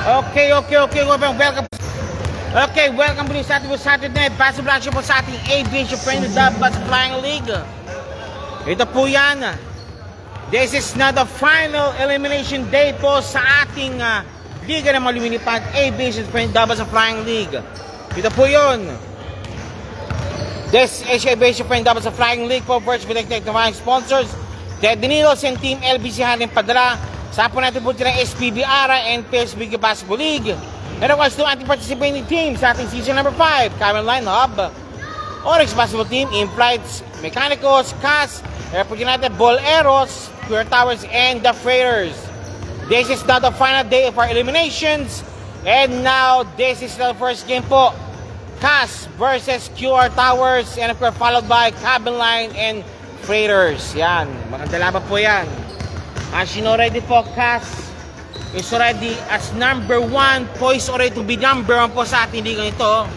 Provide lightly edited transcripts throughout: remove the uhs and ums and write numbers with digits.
Welcome. Okay, welcome to Saturday Night Basketball action po sa ating A-Division Friendly Flying League. Ito po yan. This is not the final elimination day po sa ating Liga ng Malumilipad A-Division Friendly Flying League. Ito po yun. This is A-Division Friendly Flying League po. First, we like to thank sponsors. Ted Danilos and Team LBC Halim Padala. Sa po natin po ng SPB Ara and PSB Basketball League. And of course, to ating participating team sa ating season number 5, Caroline Hub, Oryx Basketball Team, In-Flights, Mechanicals, CAS, Airport United, Boleros, Pure Towers, and the Freighters. This is now the final day of our eliminations. And now, this is the first game po. CAS versus QR Towers, and of course, followed by Cabin Line and Freighters. Yan, maganda laban po yan. As you know already po, CAS is already as number 1, poised already to be number 1 po sa ating liga ito.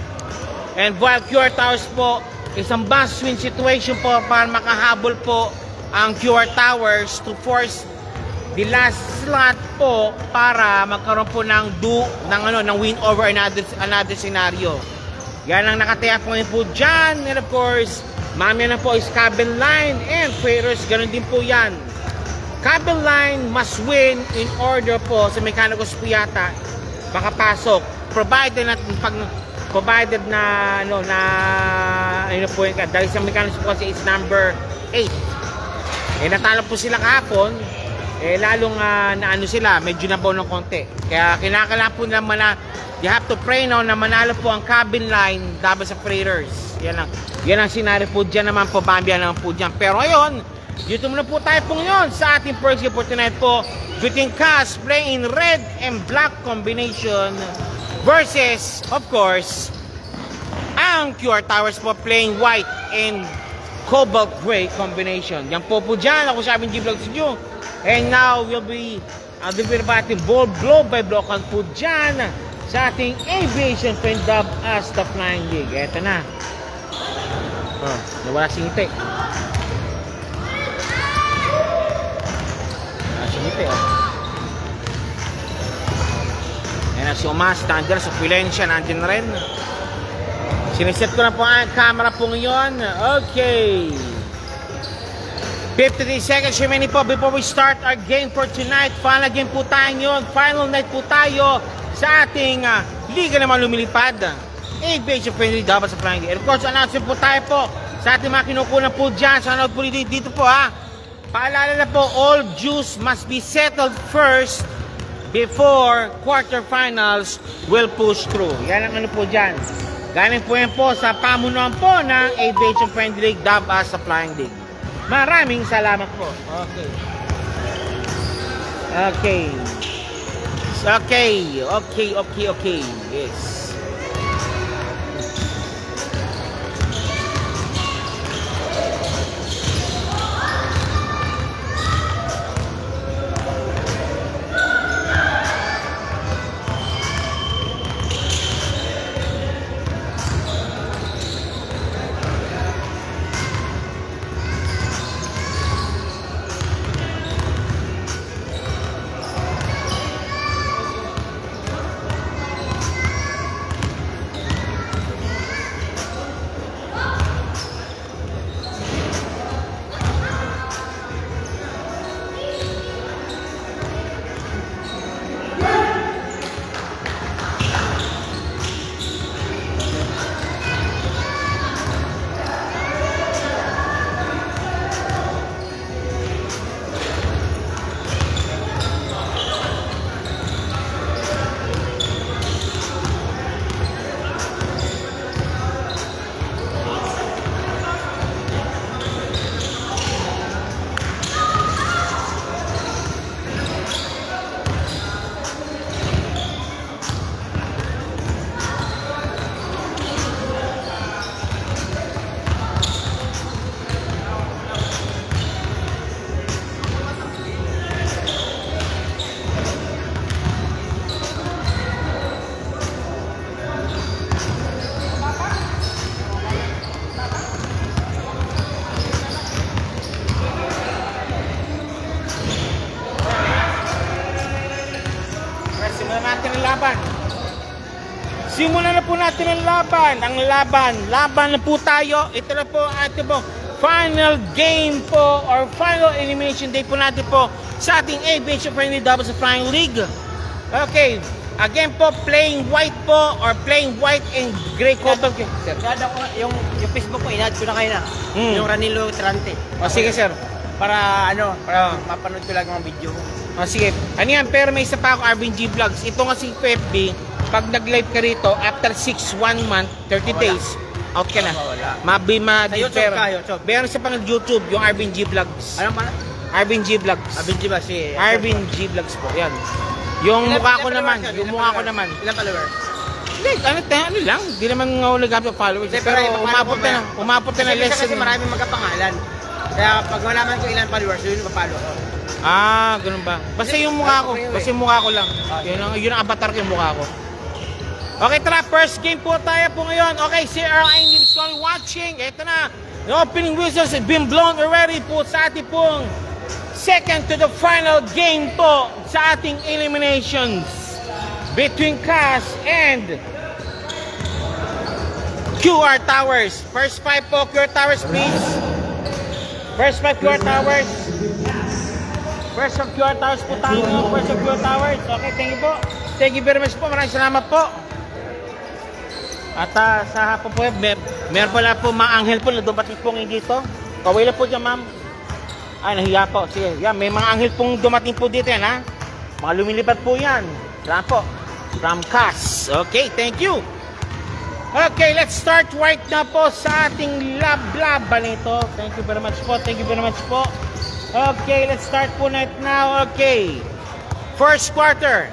And while QR Towers po, isang must-win situation po para makahabol po ang QR Towers to force the last slot po para magkaroon po ng win over another scenario. Yan ang nakataya po ngayon po dyan. And of course, mamaya na po is Cabin Line and Freighters, ganun din po yan. Cabin Line must win in order po sa Mechanicals po yata makapasok. Provided na po yun, dahil sa Mechanicals po kasi it's number 8. Natalo po sila kahapon, lalong sila, medyo nabaw ng konti. Kaya kinakailangan po nila you have to pray now na manalo po ang Cabin Line dapat sa Freighters. Yan ang scenario po dyan naman po, Bambia naman po dyan. Pero ngayon, dito muna po tayo po ngayon sa ating first game for tonight po between CAS playing in red and black combination versus, of course, ang QR Towers po playing white and cobalt gray combination. Yan po dyan, ako sabi ng G-Vlog Studio. And now, we'll be ba ating blow by blow po dyan sa ating aviation friend dub as the Flying League. Eto na. Nawala si Ngiti. Ayan si Omas, nandiyan sa Pilensya, nandiyan na rin. Siniset ko na po ang camera po ngayon. Okay, 53 seconds remaining po before we start our game for tonight. Final game po tayo ngayon. Final night po tayo sa ating Liga naman Lumilipad A-Division Friendly dapat sa Flying League. And of course, announcement po tayo po sa ating mga kinukunan po dyan. Sa nanood po dito po paalala na po, all dues must be settled first before quarterfinals will push through. Yan ang po dyan. Galing po yan po sa pamunuan po ng A-Division Friendly League dub as sa Flying League. Maraming salamat po. Okay. Yes. Simulan natin ang laban. Simulan na po natin ang laban. Laban na po tayo. Ito na po ating po final game po or final elimination day po natin po sa ating ABH Friendly Doubles of Flying League. Okay. Again po, playing white po or playing white and gray cover. Sir. Yung Facebook ko, in-add ko na kayo na. Yung Ranilo Trante. O sige sir. Para mapanood ko lang ang video. O sige. Ano yan? Pero may isa pa ako, Arvin G Vlogs. Ito nga si FB, pag nag-live ka rito, after 1 month, 30 days, out ka na. Sa YouTube kayo. Meron sa pang YouTube, yung Arvin G Vlogs. Ano pala? Arvin G Vlogs. Arvin G ba si... Arvin G Vlogs po, yan. Yung mukha ko naman, Ilang followers? Hindi, ano lang, di naman ako nag-upload followers. Pero umabot na less. Kasi maraming magkapangalan. Kaya pag malaman ko ilang followers, yun yung papalo ko. Ah, ganun ba? Basta yung mukha ko, lang. Yun ang avatar ko, yung mukha ko. Okay, tara, first game po tayo po ngayon. Okay, si Earl is calling watching. Ito na, the opening whistles have been blown already po sa ating pong second to the final game po sa ating eliminations between Cass and QR Towers. First 5 po, QR Towers, please. First 5 QR Towers. First of QR Towers po tayo. First of QR Towers. Okay, thank you po. Thank you very much po. Maraming salamat po. At sa hapon po, meron pala po mga anghel po na dumating po ngayon dito. Kaway lang po dyan, ma'am. Ay, nahiya po. Sige, yan, may mga anghel pong dumating po dito yan, ha? Mga lumilipad po yan. Salamat po. From Cass. Okay, thank you. Okay, let's start right na po sa ating laban ito. Thank you very much po. Thank you very much po. Okay, let's start po right now. Okay. First quarter.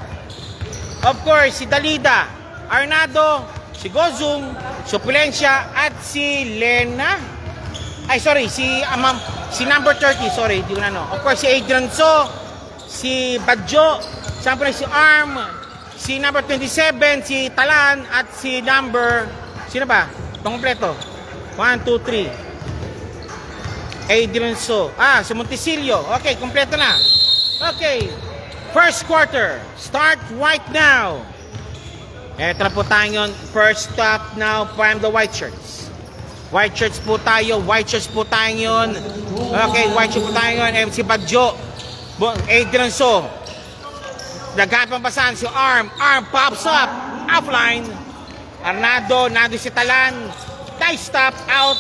Of course, si Dalida, Arnado, si Gozum, Supulencia, at si Lena. Ay, sorry, si number 30, sorry, di ko na no. Of course, si Adrian So, si Badjo, siyempre si Arm, si number 27, si Talan, at si number, sino ba? Kompleto. 1, 2, 3. Adrian So. Si Montesilio. Okay, kompleto na. Okay, first quarter. Start right now. Eto na po tayo yun. First stop now from the white shirts. White shirts po tayo. White shirts po tayo yun. Okay, white shirts po tayo yun. MC Badjo. Adrian So. Nagapang basahan si Arm. Arm pops up. Offline. Arnado. Nado si Talan. Nice stop. Out.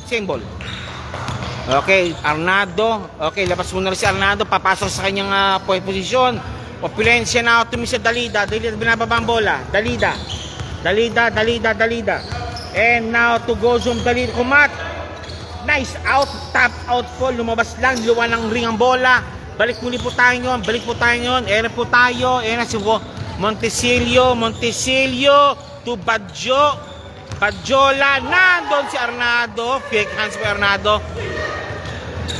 Symbol. Okay, Arnado. Okay, labas muna rin si Arnado. Papasok sa kanyang point position. Opulencia na tumingin sa Dalida. Dalida binababa ang bola. Dalida. And now to Gozum. Dalida kumat. Nice out. Tap out po. Lumabas lang. Luwan ng ring ang bola. Balik muli po tayo yun. Ere po tayo. Ere si Montesilio. To Badjo. Badjola. Nandun si Arnado. Fake hands po Arnado.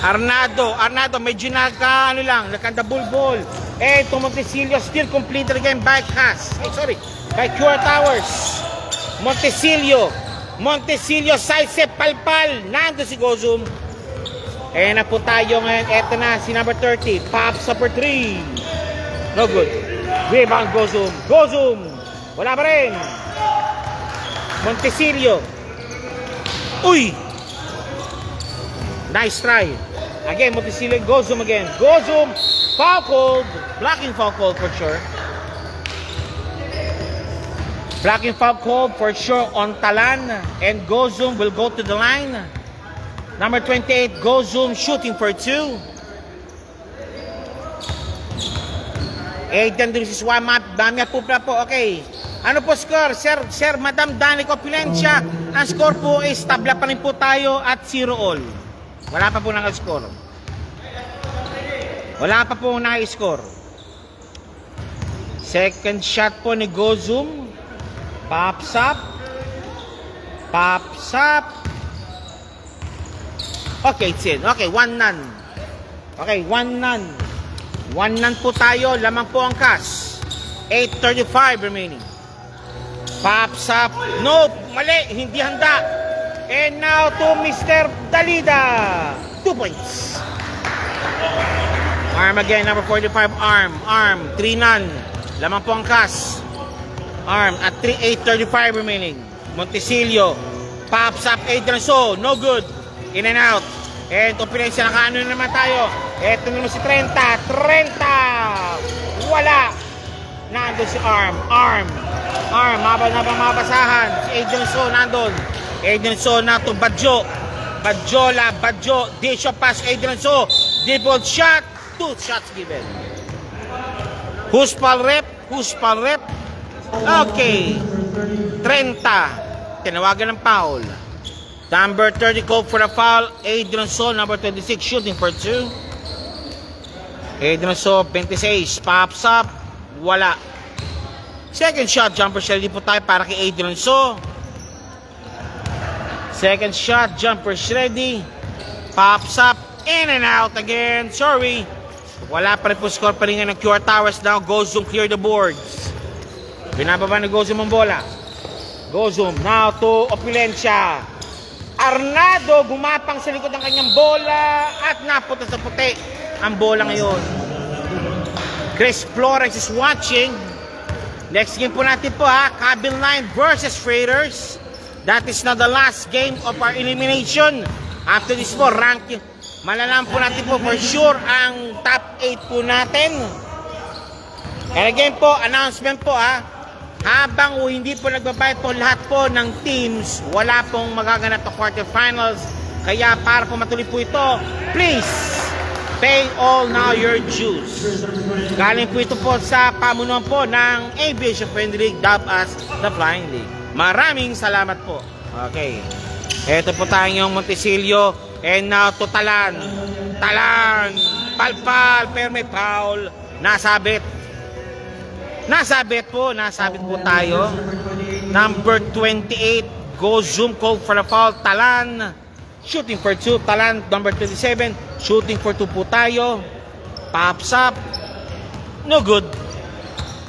Arnado. Medyo nakanda bulbol. To Montesilio, still completed again by Cass. By QR Towers. Montesilio, sidestep palpal. Nando si Gozum. Na po tayo ngayon. Eto na, si number 30. Pops up for 3. No good. Rebound Gozum. Wala pa rin. Montesilio. Uy! Nice try. Again, Montesilio, Gozum again. Foul called. Blocking foul called for sure. Blocking foul called for sure on Talan. And Gozum will go to the line. Number 28, Gozum shooting for 2. Aidan din si Swamap. Dami po po. Okay. Ano po score? Sir, Madam Danica Opulencia. Ang score po is tabla pa rin po tayo at 0 all. Wala pa po naka-score. Second shot po ni Gozum. Pops up. Okay, it's in. Okay, 1-0. Okay, 1-0. 1-0 po tayo. Lamang po ang Cass. 8:35 remaining. Pops up. Nope, mali. Hindi handa. And now to Mr. Dalida. 2 points. Arm again, number 45, Arm. 3-0. Lamang po ang Cas. Arm at 8:35 remaining. Montesilio. Pops up Adrian So. No good. In and out. And Opilencia, nakaano na naman tayo. Eto naman si 30. Wala. Nandun si Arm. Mabasahan. Si Adrian So nandun. Adrian So na to Badjo. Badjo. Dish of pass Adrian So. Default shot. 2 shots given. Who's pal rep? Okay. 30. Tinawagan ng foul. Number 30 called for a foul. Adrian So, number 26, shooting for 2. Adrian So, 26. Pops up. Wala. Second shot, jumper shot. Hindi po tayo para kay Adrian So. Second shot, jumper ready. Pops up. In and out again. Sorry. Wala pa rin po score pa rin ng QR Towers now. Gozum clear the boards. Binababa na Gozum ang bola. Gozum now to Opilencia. Arnado gumapang sa likod ng kanyang bola at napunta sa puti ang bola ngayon. Chris Flores is watching. Next game po natin po Cabil 9 versus Raiders. That is now the last game of our elimination. After this po, ranking. Malalaman po natin po for sure ang top 8 po natin. And again po, announcement po habang hindi po nagbabayad po lahat po ng teams, wala pong magaganap na quarterfinals. Kaya para po matuloy po ito, please pay all now your dues. Galing po ito po sa pamunuan po ng Aviation Friendly League, dubbed as the Flying League. Maraming salamat po. Okay. Ito po tayong Montesilio. And now to Talan. Palpal, pero may foul. Nasabit po tayo. Number 28, Gozum called for a foul. Talan, shooting for 2. Talan, number 27, shooting for 2 po tayo. Pops up. No good.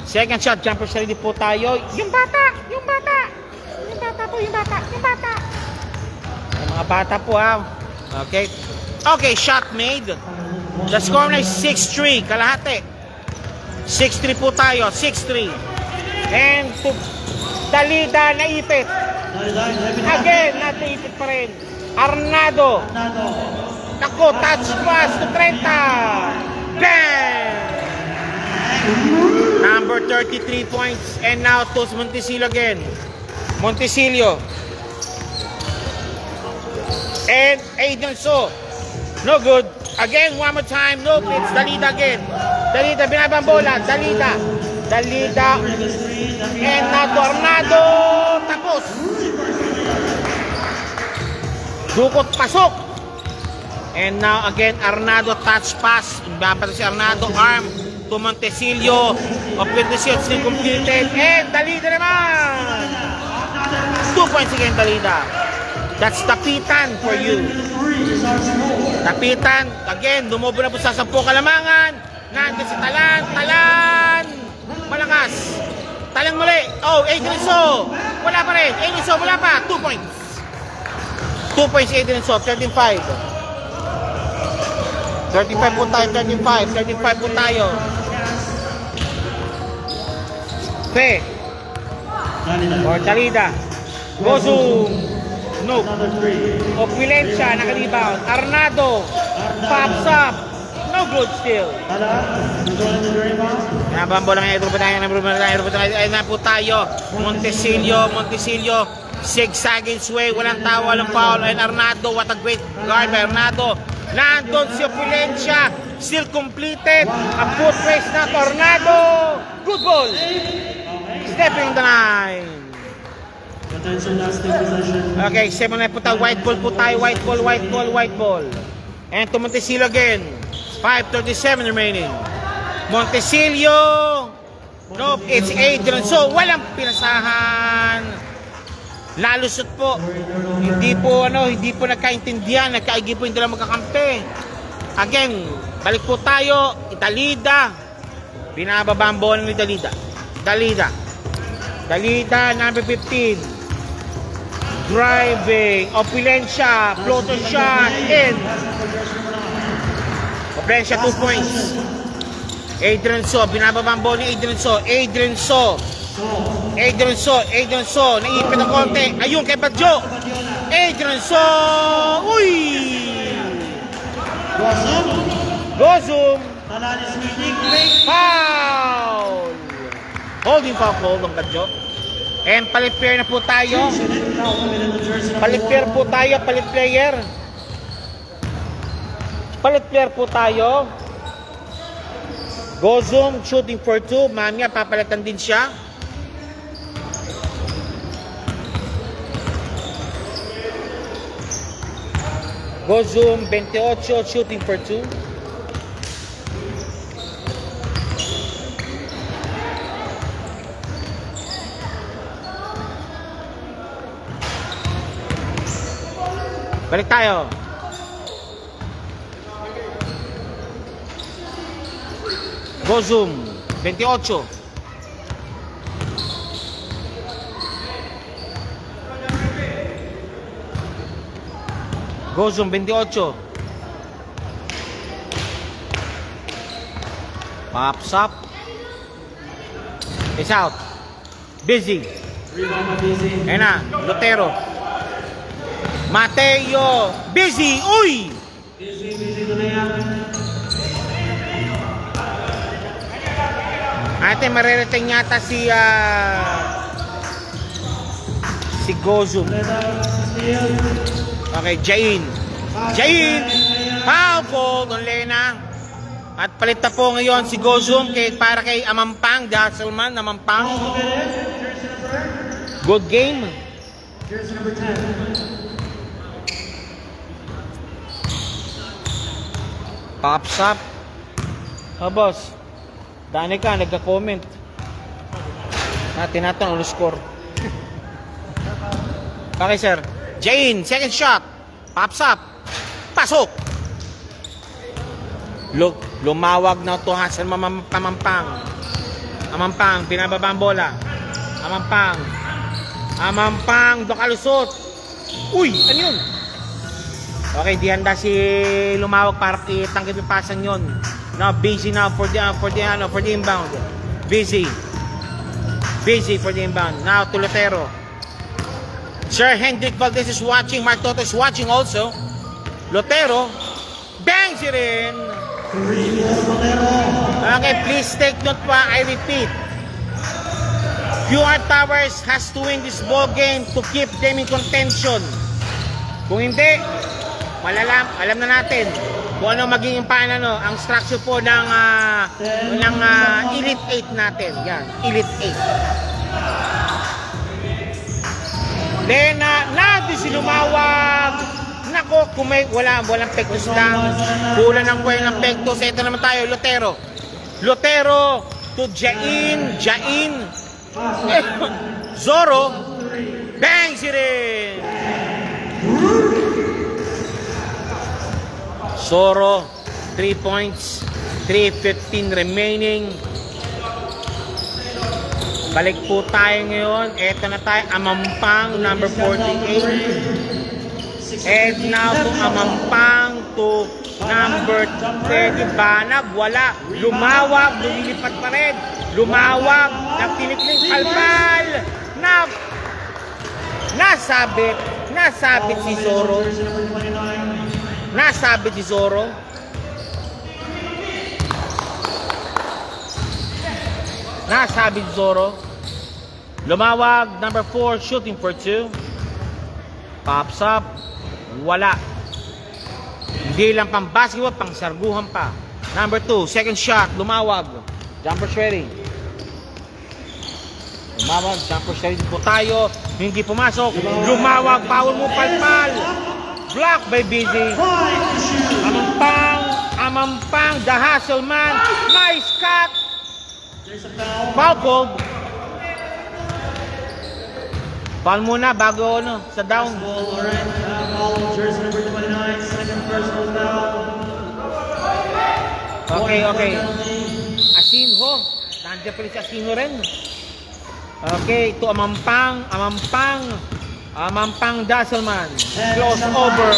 Second shot, jumper ready po tayo. Yung bata. Yung mga bata po Okay, shot made. The score na is 6-3, kalahati. 6-3 po tayo, 6-3. And to Dalida, naipit. Again, naipit pa rin. Arnado. Ako, touch pass to 30. Bang! Number 33 points. And now to Montesilio again. Montesilio. And Adrian So. No good. Again, one more time. No, it's Dalida again. Dalida, binabang bola. Dalida. And now to Arnado. Tapos. Dukot pasok. And now again, Arnado touch pass. Babata si Arnado. Arm to Montesilio. Montesilio still completed. And Dalida naman. 2 points again, Dalida. That's tapitan for you. Tapitan. Again, dumubo na po sa 10 kalamangan. Nandun si Talan. Malakas. Talan muli. Oh, Adrian So. Wala pa rin. Adrian So, wala pa. 2 points. 2 points Adrian So. 35. 35 po tayo. 35 po tayo. Fe. Or Dalida. Gozum. No. Opilencia, naka-rebound. Arnado. Pops up. No good still. Nabambo lang ito po tayo. Ay na po tayo. Montesilio. Zigzagging sway. Walang tawa, walang foul. And Arnado, what a great guard by Arnado. Nandun si Opilencia. Still completed. A foot race na to Arnado. Good ball. Stepping the line. Okay, 7 na po tayo. White ball po tayo. White ball. And to Montesilio again. 5:37 remaining. Montesilio. Nope, it's Adrian So. Walang pinasahan. Lalusot po. Hindi po nagkaintindihan. Nagkaigi po yung dalawang magkakampi. Again, balik po tayo. Dalida. Binababa ang bola ni Dalida. Dalida, number 15. Driving. Opilencia. Floater shot. In. Opilencia, 2 points. Adrian So, binababa ang ball ni Adrian So. Adrian So. Naipit ang konti. Ayun kay Badjo. Adrian So. Uy! Gozum. Foul! Holding foul ng Badjo. And palit player na po tayo. Palit player po tayo. Gozum shooting for 2. Mamaya papalitan din siya. Gozum 28 shooting for 2. Balik tayo. Gozum 28. Gozum 28. Pops up. It's out. Busy. Ayan na, Lotero. Mateo. Busy. Uy! Ate, marerating yata si Gozum. Okay, Jain. Foul po, Don Lena. At palit na po ngayon si Gozum para kay Amampang, Dasselman, Amampang. Good game. Jersey number 10. Pops up. Boss. Dani ka, nagka-comment. Tinatanong ano score. Okay, sir. Jane, second shot. Pops up. Pasok. Lumawag na to Hasan Amampang. Amampang, pinababa ang bola. Amampang, dokalusot. Uy, ano yun? Okay, di handa si Lumawag para itanggap yung pasang yun. Now busy now for the inbound. Busy for the inbound. Now to Lotero. Sir Hendrik Valdez is watching. Mark Toto is watching also. Lotero bangs it in. Okay, please take note pa. I repeat. QR Towers has to win this ball game to keep them in contention. Kung hindi, alam na natin kung ano magiging ang structure po ng Elite 8 natin. Yan, Elite 8. Lena, nandun si Lumawag. Nako, kung may walang pektos lang. Kulang ng kwel ng pektos. Ito naman tayo, Lotero to Jain. Zoro. Bang si rin. Zoro, 3 points, 3:15 remaining. Balik po tayo ngayon. Eto na tayo, Amampang, number 48. And now to Amampang to number 30. Banag, wala. Lumawag, lumilipat pa rin. Lumawag, nagtinikling palpal. Nasabit si Zoro. Lumawag, number 4, shooting for 2. Pops up. Wala. Hindi lang pang basketball, pang sarguhan pa. Number 2, second shot. Lumawag. Jumper ready. Lumawag, jumper ready po tayo. Hindi pumasok. Lumawag, foul mo palpal. Block by Busy. Amampang, the Hasselman. Nice cut. Foul called. Foul muna bago sa down. Jersey number 29, second personal foul. Okay. Asinho. Nandiyan pa rin si Asinho rin. Okay, ito Amampang, Dasselman. Close over.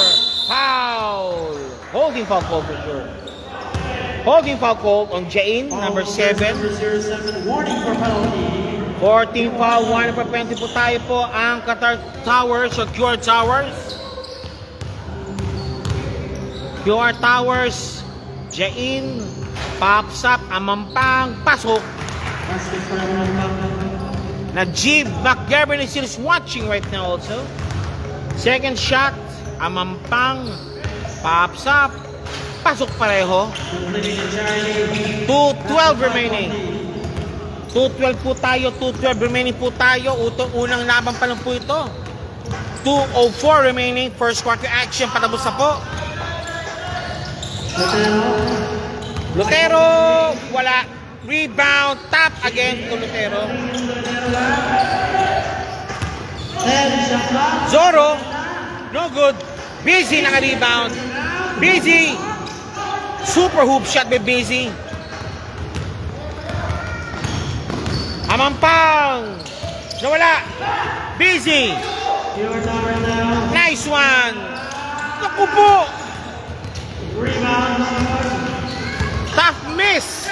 Foul. Holding foul for sure. Holding foul called on Jain, number 7. Number 07, warning for penalty. 14 foul, 1 for penalty po tayo po ang Qatar Towers o QR Towers. QR Towers, Jain, pops up, Amampang, pasok. Basket for Amampang. Najib McGavin is still watching right now also. Second shot, Amampang, pops up, pasok pareho. 2:12 remaining. 2:12 po tayo, 2:12 remaining po tayo. Unang laban pa lang po ito. 2:04 remaining, first quarter action, patapos na po. Lutero, wala. Rebound, tap again to Lutero. Zoro, no good. Busy naka-rebound. Busy. Super hoop shot by Busy. Amampang. Nawala. Busy. Nice one. Naku po. Tough miss.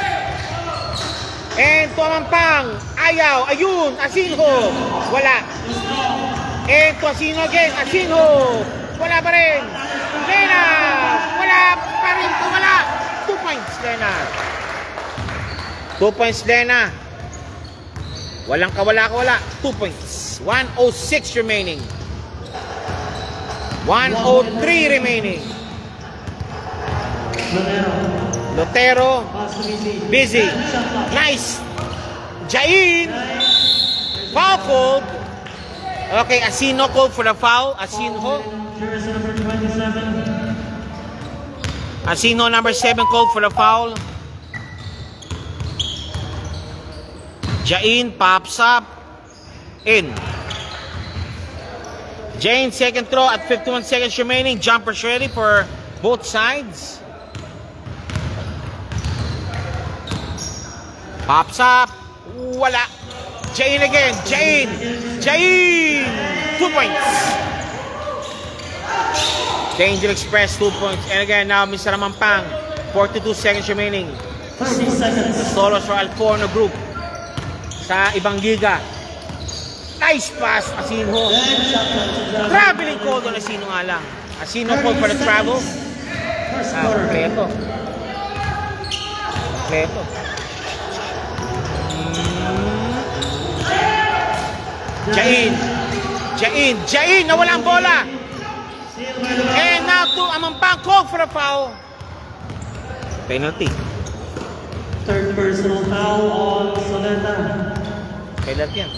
And to Amampang. Ayaw. Ayun. Asinho. Wala. And to Asinho again. Asinho. Wala pa rin. Lena. Wala pa rin. Wala. 2 points, Lena. 2 points, Lena. Walang kawala-kawala. 2 points. 1:06 remaining. 1:03 remaining. Lutero. Busy. Nice. Jain. Foul called. Okay, Asino called for the foul. Asino. Jersey number 27. Asino number 7 called for the foul. Jain pops up. In. Jain second throw at 51 seconds remaining. Jumpers ready for both sides. Pops up. Wala. Jain again. Jain. Jain. 2 points. Danger Express 2 points. And again now Mr. Amampang. 42 seconds remaining. 30 seconds. Solos for Alforno Group sa ibang liga. Nice pass, Asinho. Traveling call doon, Asino nga lang. Asino call for the travel. Kompleto. Kompleto. Jain. Jain. Jain, nawala ang bola. And now to Amampang call for a foul. Penalty. Third personal foul on Soleta. Penalty yan.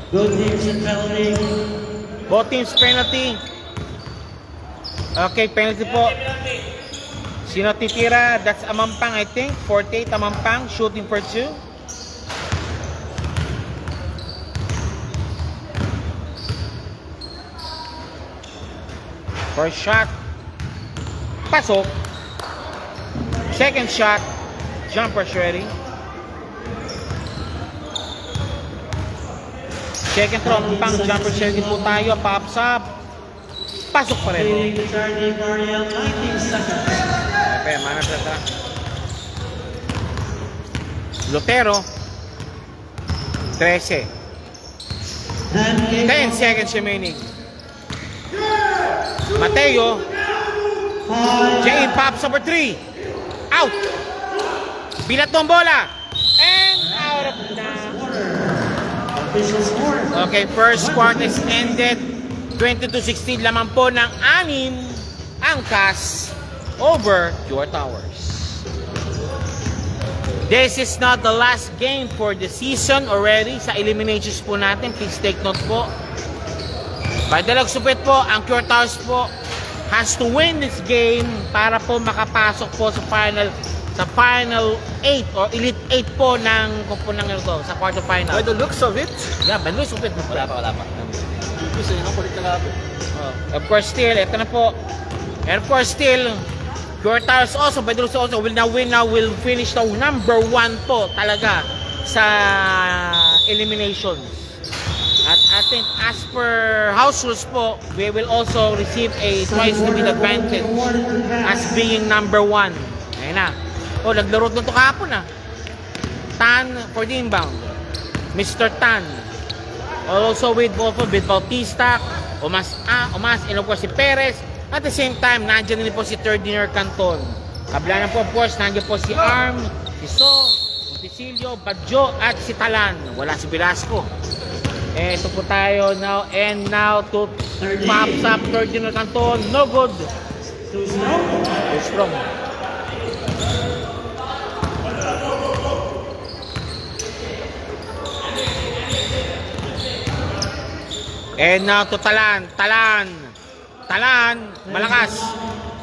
Both teams in penalty. Both teams penalty. Okay, penalty po. Sino titira? That's Amampang, I think. 48 Amampang, shooting for 2. First shot. Pasok. Second shot. Jumpers ready. Second throw, pang jumper ready po tayo. Pops up. Pasok pa rin. Leading the Charlie Mariel, 19 seconds. Mana tara. Lutero. 13. 10 seconds remaining. Mateo. Jain pops number 3. Out. Bilat ng bola. And out of Official score. Okay, first quarter is ended. 22-16 lamang po ng 6 ang CAS over your Towers. This is not the last game for the season already. Sa eliminations po natin, please take note po. Padalag supit po, ang Pure Towers po has to win this game para po makapasok po sa final 8 or Elite 8 po ng kumpunang ito sa quarterfinal. By the looks of it, Yeah, by the looks of it. wala pa. Gusto nyo kulit na kapit. Of course, still, ito na po. And of course, still, Pure Towers also, by the looks also, will finish the number 1 po talaga sa eliminations. At I think as per house rules po, we will also receive a twice to be advantage as being number 1. Ayan na. Oh, naglaro na ito kahapon ah. Tan for the inbound. Mr. Tan. Also with Bautista, Omas, and of course si Perez. At the same time, nandiyan din po si third dinner Canton. Kabila na po, of course, nandiyan po si Arm, si So, Montesilio, Badjo, at si Talan. Wala si Velasco. Ito po tayo now, and now to pops up third dinner Canton. No good. Too strong. Too strong. And now to Talan. Talan, malakas.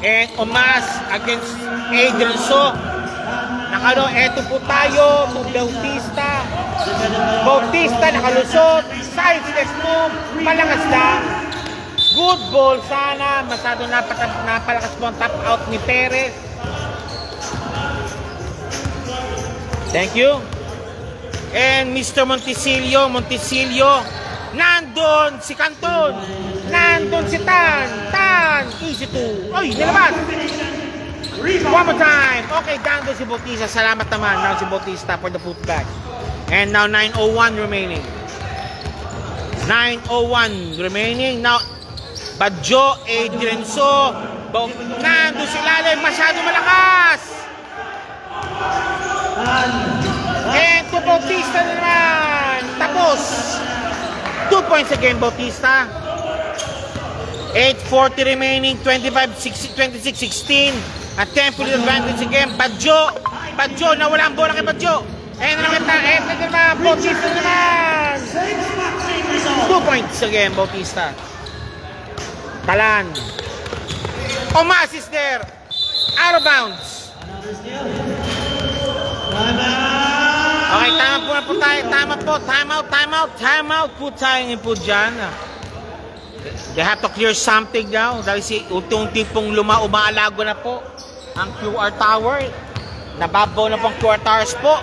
And Omas against Adrian So. Nakalo, eto po tayo to Bautista. Bautista nakalusot. Side step move. Malakas lang. Good ball sana. Masyado napalakas po ang top out ni Perez. Thank you. And Mr. Montesilio. Nandun si Canton. Nandun si Tan. Easy to. Oy, nilabas. One more time. Okay, down doon si Bautista. Salamat naman now si Bautista for the putback. And now 9:01 remaining. 9:01 remaining. Now, Badjo, Adrian So. Nandun si Lalay. Masyado malakas. And to Bautista naman. Tapos. 2 points again, Bautista. 8:40 remaining, 26-16. At temporary advantage again, Badjo, nawala ang bola kay Badjo. And naman, Bautista naman. 2 points again, Bautista. Talan. Omas is there. Out of bounds. Okay, tama po tayo. Tama po. Time out po tayo po dyan. They have to clear something now. Dahil si unti-unti pong umaalago na po ang QR Tower. Nababaw na po ang QR Towers po.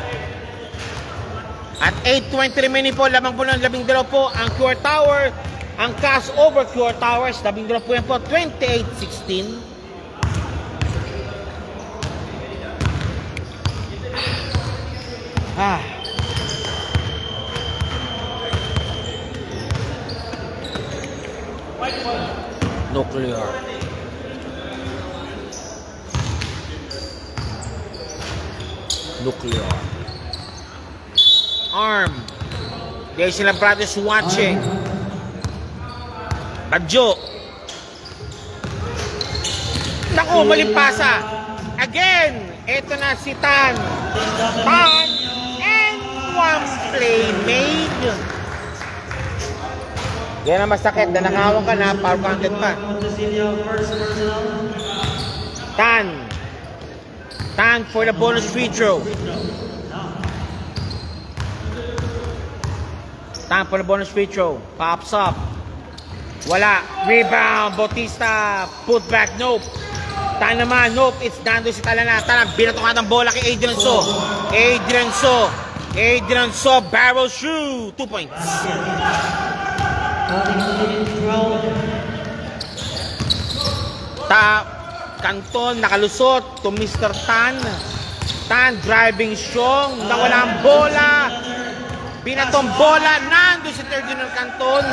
At 8:20 remaining po, lamang po ng 12 po ang QR Tower. Ang cash over QR Towers, 12 po yan po, 28-16. Nuclear. Arm. There's sila brothers watching. Badjo. Naku, malimpasa. Again, eto na si Tan. And one play made. Yan ang masakit na nakawang ka na, power counted pa. Tan for the bonus free throw. Tan for the bonus free throw. Pops up. Wala. Rebound. Bautista. Put back. Nope. Tan naman. Nope. It's down to si Talana. Talang binatukan ng bola kay Adrian So. Barrel shoe. 2 points. Canton nakalusot to Mr. Tan. Tan driving strong. Nawala ang bola. Binatong bola. Nandun si third dinner Canton.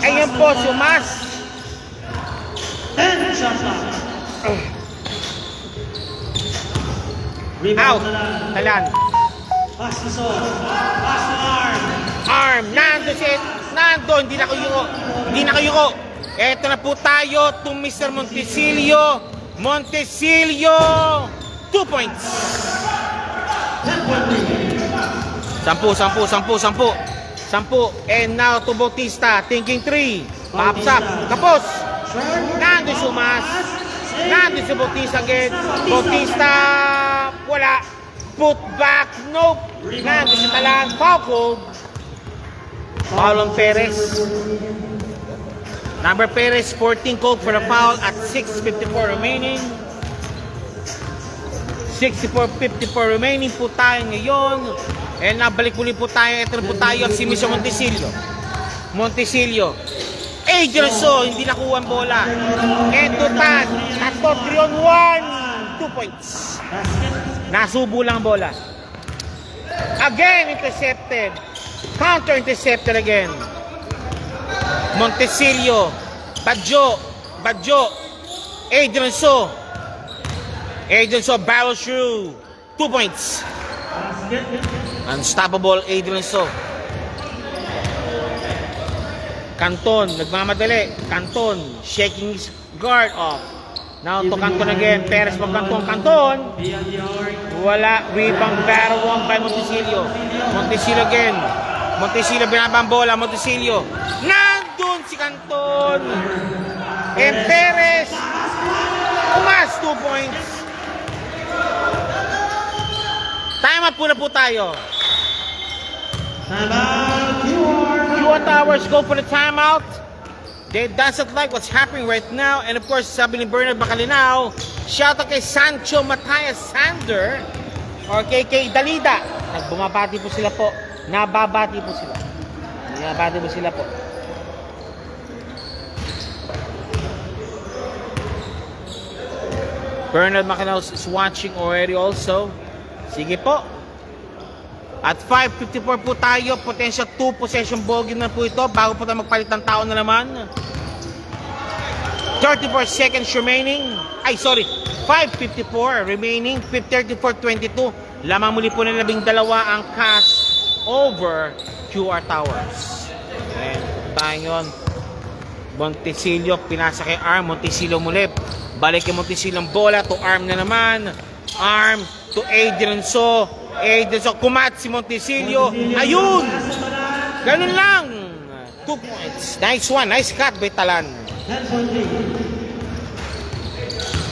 Ayun po, Sumas. Out. Talan. Arm. Nandun. Hindi na kayo. Eto na po tayo to Mr. Montesilio. 2 points. 10. And now to Bautista. Thinking 3. Pops up. Tapos. Nandun Sumas. Nandun si Bautista again. Bautista. Wala. Put back. Nope. Nandun si Talan. Foul. Foul on Perez. Number Perez, 14 called for the foul at 6:54 remaining. 64-54 remaining po tayo ngayon. And nabalik ulit po tayo. Ito na po tayo si Mr. Montesilio. Adrian So, hindi nakuha ang bola. Ito Tan. Tato 3-on-1. 2 points. Basket. Nasubo lang ang bola. Again, intercepted. Counter-intercepted again. Montesilio. Badjo. Adrian So, barrel through. 2 points. Basket. Unstoppable Adrian So. Canton, nagmamadali. Canton, shaking his guard off. Now to Canton again. Perez pag Canton. Beyond the arc. Wala. Rebound barrel one by Montesilio. Montesilio again. Montesilio binabang bola. Montesilio. Nandun si Canton. And Perez. Umas 2 points. Time up po tayo. Timeout. QR Towers go for the timeout. They doesn't like what's happening right now. And of course, sabi ni Bernard Bacalinaw, shout out kay Sancho Matias Sander or kay Dalida. Nagbumabati po sila po. Nababati po sila. Po. Bernard Bacalinaw is watching already also. Sige po. At 5:54 po tayo, potential 2 possession bogey na po ito bago po tayo magpalit ng tao na naman. 34 seconds remaining. 5:54 remaining. 34-22. Lamang muli po ng 12 ang cast over QR Towers. Ayan, tayo yun. Montesilio, pinasa kay Arm. Montesilio muli. Balik kay Montesilio ang bola to Arm na naman. Arm to Adrian So. Kumat si Montesilio. Ayun! Ganun lang. 2 points. Nice one. Nice cut, Betalan.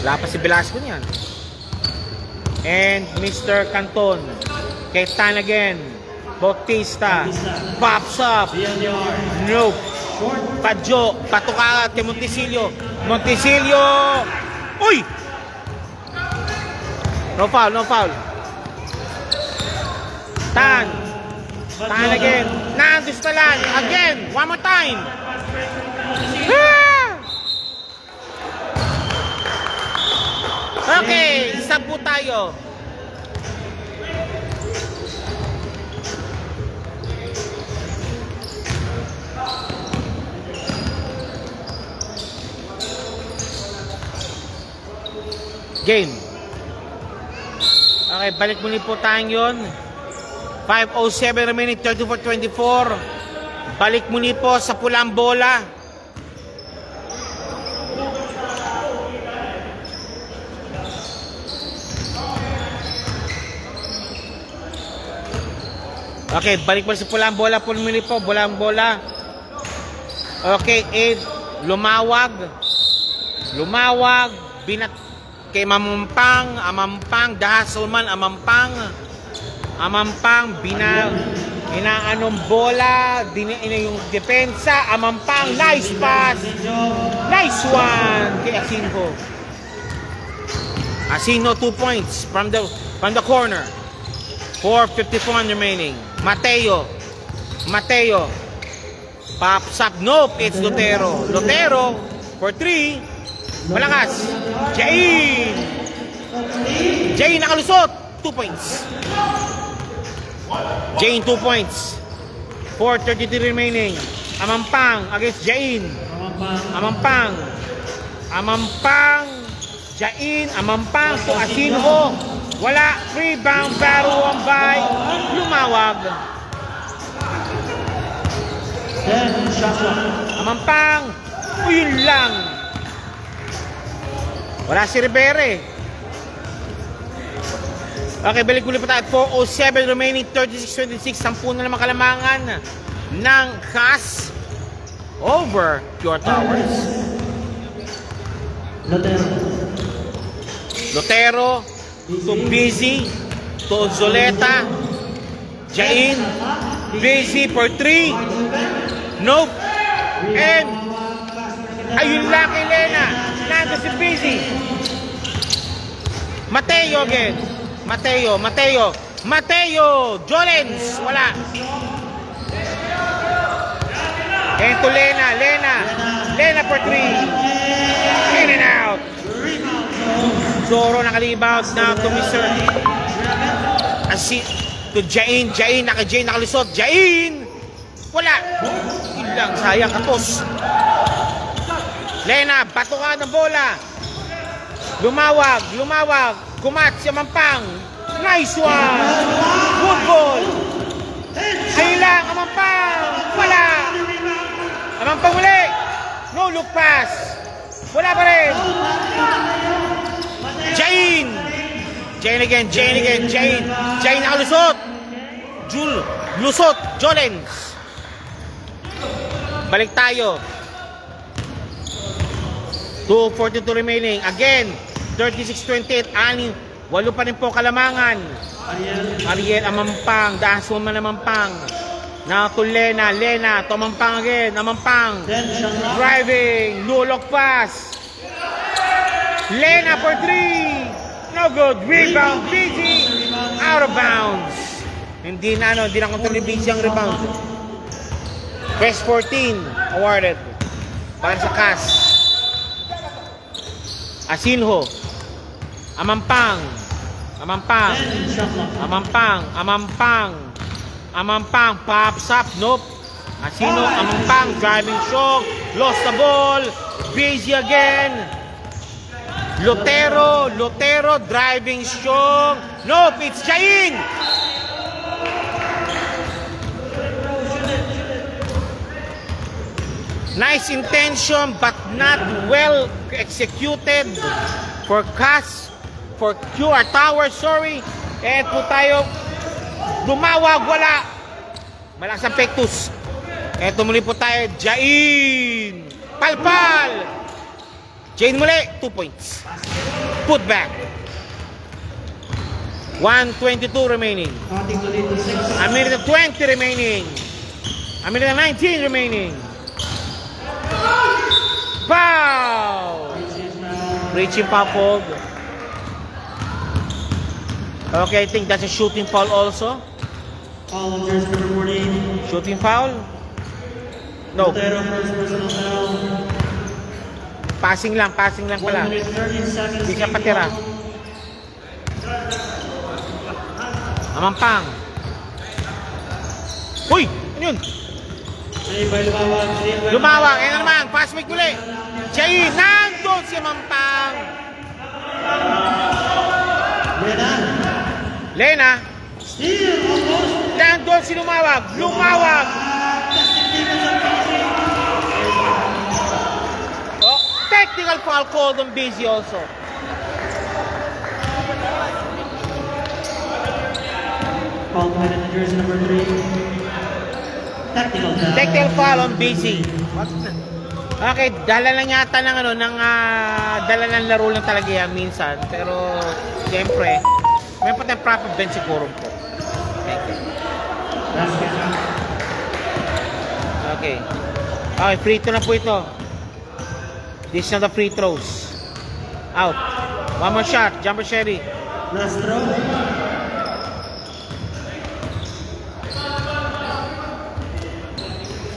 Wala pa si Velasco niyan. And Mr. Canton. Kay Tan again. Bautista. Pops up. Beyond the arc. Nope. Short. Padjo. Patuka kay Montesilio. Montesilio. Uy! No foul. Tan again. Nandus Talan. Again. One more time. Ah! Okay. Isa po tayo. Game. Okay. Balik muli po tayong yun. 5:07 remaining, 34-24. Balik muli po sa pulang bola. Okay, balik muli sa pulang bola. Muli po, pulang bola. Okay, Ed, lumawag. Binat kay Amampang, Dahasulman, Amampang, inaanong bola, yung depensa, Amampang, nice pass, nice one, kay Asinho 2 points from the corner, 4:51 remaining, Mateo, pops up, nope, it's Lotero for 3, malakas, Jain nakalusot, 2 points. Jain 2 points. 4:33 remaining. Amampang against Jain. Amampang. Jain. Amampang to Asinho. Wala. Rebound. Baruan by Lumawag. Amampang. Yun lang. Wala si Rivere. Okay, balik ulit pa tayo. 4:07 remaining, 36-26. 10 na naman kalamangan ng CAS over Pure Towers. Lotero to Busy to Zoleta. Jain. Busy for 3. Nope. And ayun lang kay Lena. Nando si Busy. Mateo again. Mateo, Jolens, wala. And to Lena for 3. In and out. Zoro nakalibot na to Mr. To Jain. Jain nakalusot. Jain! Wala! Yun lang, sayang kapos. Lena, batukan ng bola. Lumawag. Kumat si Amampang. Nice one! Good ball! Ayun lang, Amampang! Wala! Amampang muli! No look pass! Wala pa rin! Jain again. Jain nakalusot. Jolens. Balik tayo. 2:42 remaining. Again, 36-28. 8 pa rin po kalamangan. Ariel Amampang. Daas mo man Amampang. Now to Lena. To Amampang again. Amampang. Driving. Lulok pass. Lena for 3. No good. Rebound. Busy. Out of bounds. Hindi na kontrol ni Busy ang rebound. Best 14 awarded para sa CAS. Asinho. Amampang. Pops up. Nope. Asinho. Amampang. Driving shot. Lost the ball. Busy again. Lotero, driving strong. Nope, it's Jain. Nice intention but not well executed for CAS, for QR Tower, sorry. And po tayo, lumawag, wala. Malakas ang pektus. Eto muli po tayo, Jain. Palpal. Jain muli, 2 points. Put back. 1:22 remaining. A minute and 20 remaining. A minute and 19 remaining. Foul! Reaching foul. Okay, I think that's a shooting foul also. Foul on jersey number 14. Shooting foul? No. Lotero, first personal foul. Passing lang 1 pala. minute 30 seconds. Hindi siya patira. Amampang. Uy! Ano yun? Lumawag. Ayan na naman. Pass make muli. Jain. Nandun si Amampang. Lena. Nandun si Lumawag. Oh, technical foul called on Busy also. Foul committed to jersey number 3. Technical foul on Busy. Okay, dala lang yata ng dala ng laro lang talaga yan minsan. Pero, siyempre, may patay proper bench siguro po. Okay. Okay, free throw na po ito. This is not the free throws. Out. One more shot. Jumper Sherry. Last throw.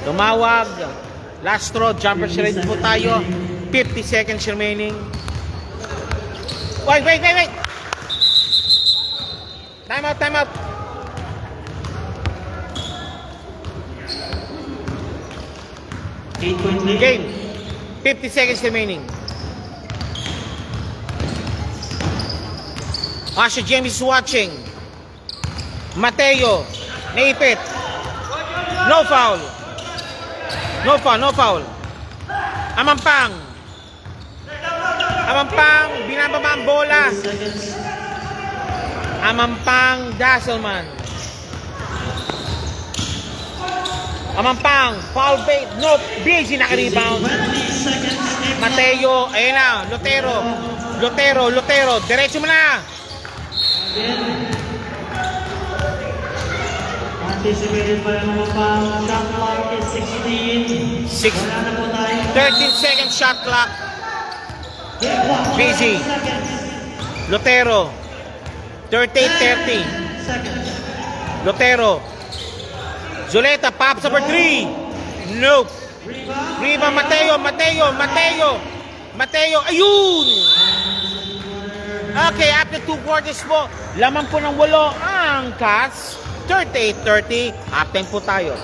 Tumawag. Last throw. Jumper Sherry po tayo. 50 seconds remaining. Wait. Time out. Game. 50 seconds remaining. Asha James is watching. Mateo. Naipit. No foul. Amampang. Binababa ang bola. Amampang, Dasselman. Amampang, foul bait. No, Busy naka-rebound. Mateo, ayun na, Lotero. Diretso mo na. Anticipated by Amampang. Shot clock is 16. Wala na po tayo. 13 second shot clock. Busy. Lotero. 38-30. Lotero. Zuleta, pops number 3. Nope. Rebound, Mateo. Ayun! Okay, after 2 quarters po, laman po ng 8 ang Cats. 38-30. Halftime po tayo.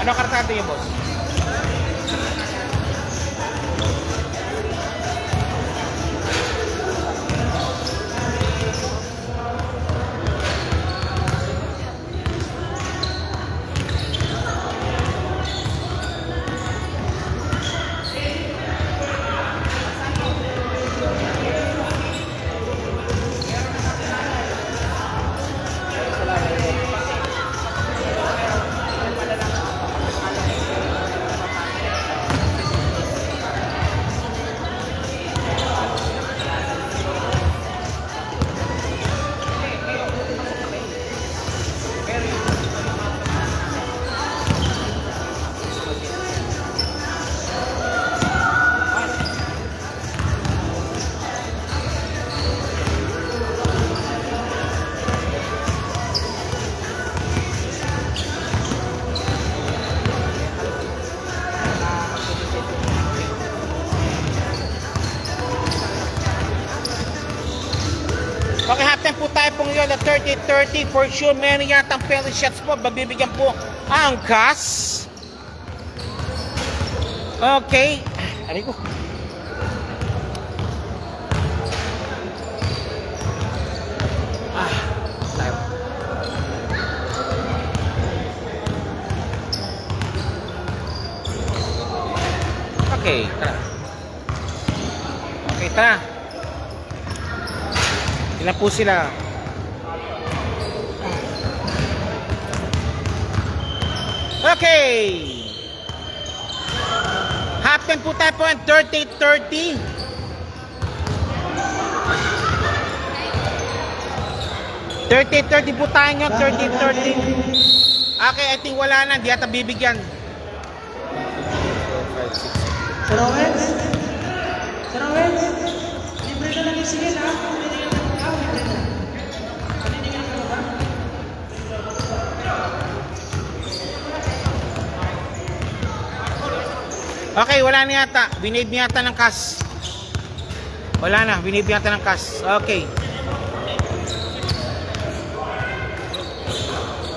Ano kartado niyo, boss? Okay, halftime po tayo pong yun na 30-30 for sure. Meron yatang penalty shots po. Babibigyan po ang Cats. Okay. Ano ko? Tayo. Okay, tara. Okay, tara. Ilan po sila? Okay! Halftime po tayo po ang 30-30. 30-30 po tayo ngayon, 30-30. Okay, I think wala na, di ata bibigyan. Sir Owens? Sir Owens? Libre na lang yung sige na. Okay, wala na yata. Binib niya yata ng cash. Wala na, binib yata ng cash. Okay.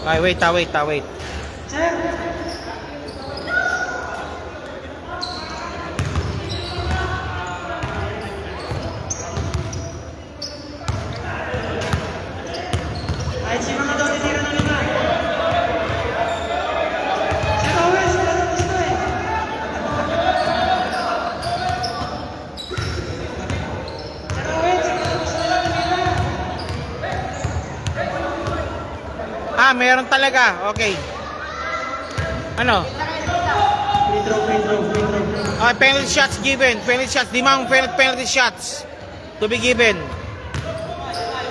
Okay, wait. Sir? Kahit si mga daw titira ng lima. Sir Owens, wala na gusto eh. Meron talaga. Okay. Ano? Free throw. Okay, penalty shots given. Penalty shots. 5 penalty shots to be given.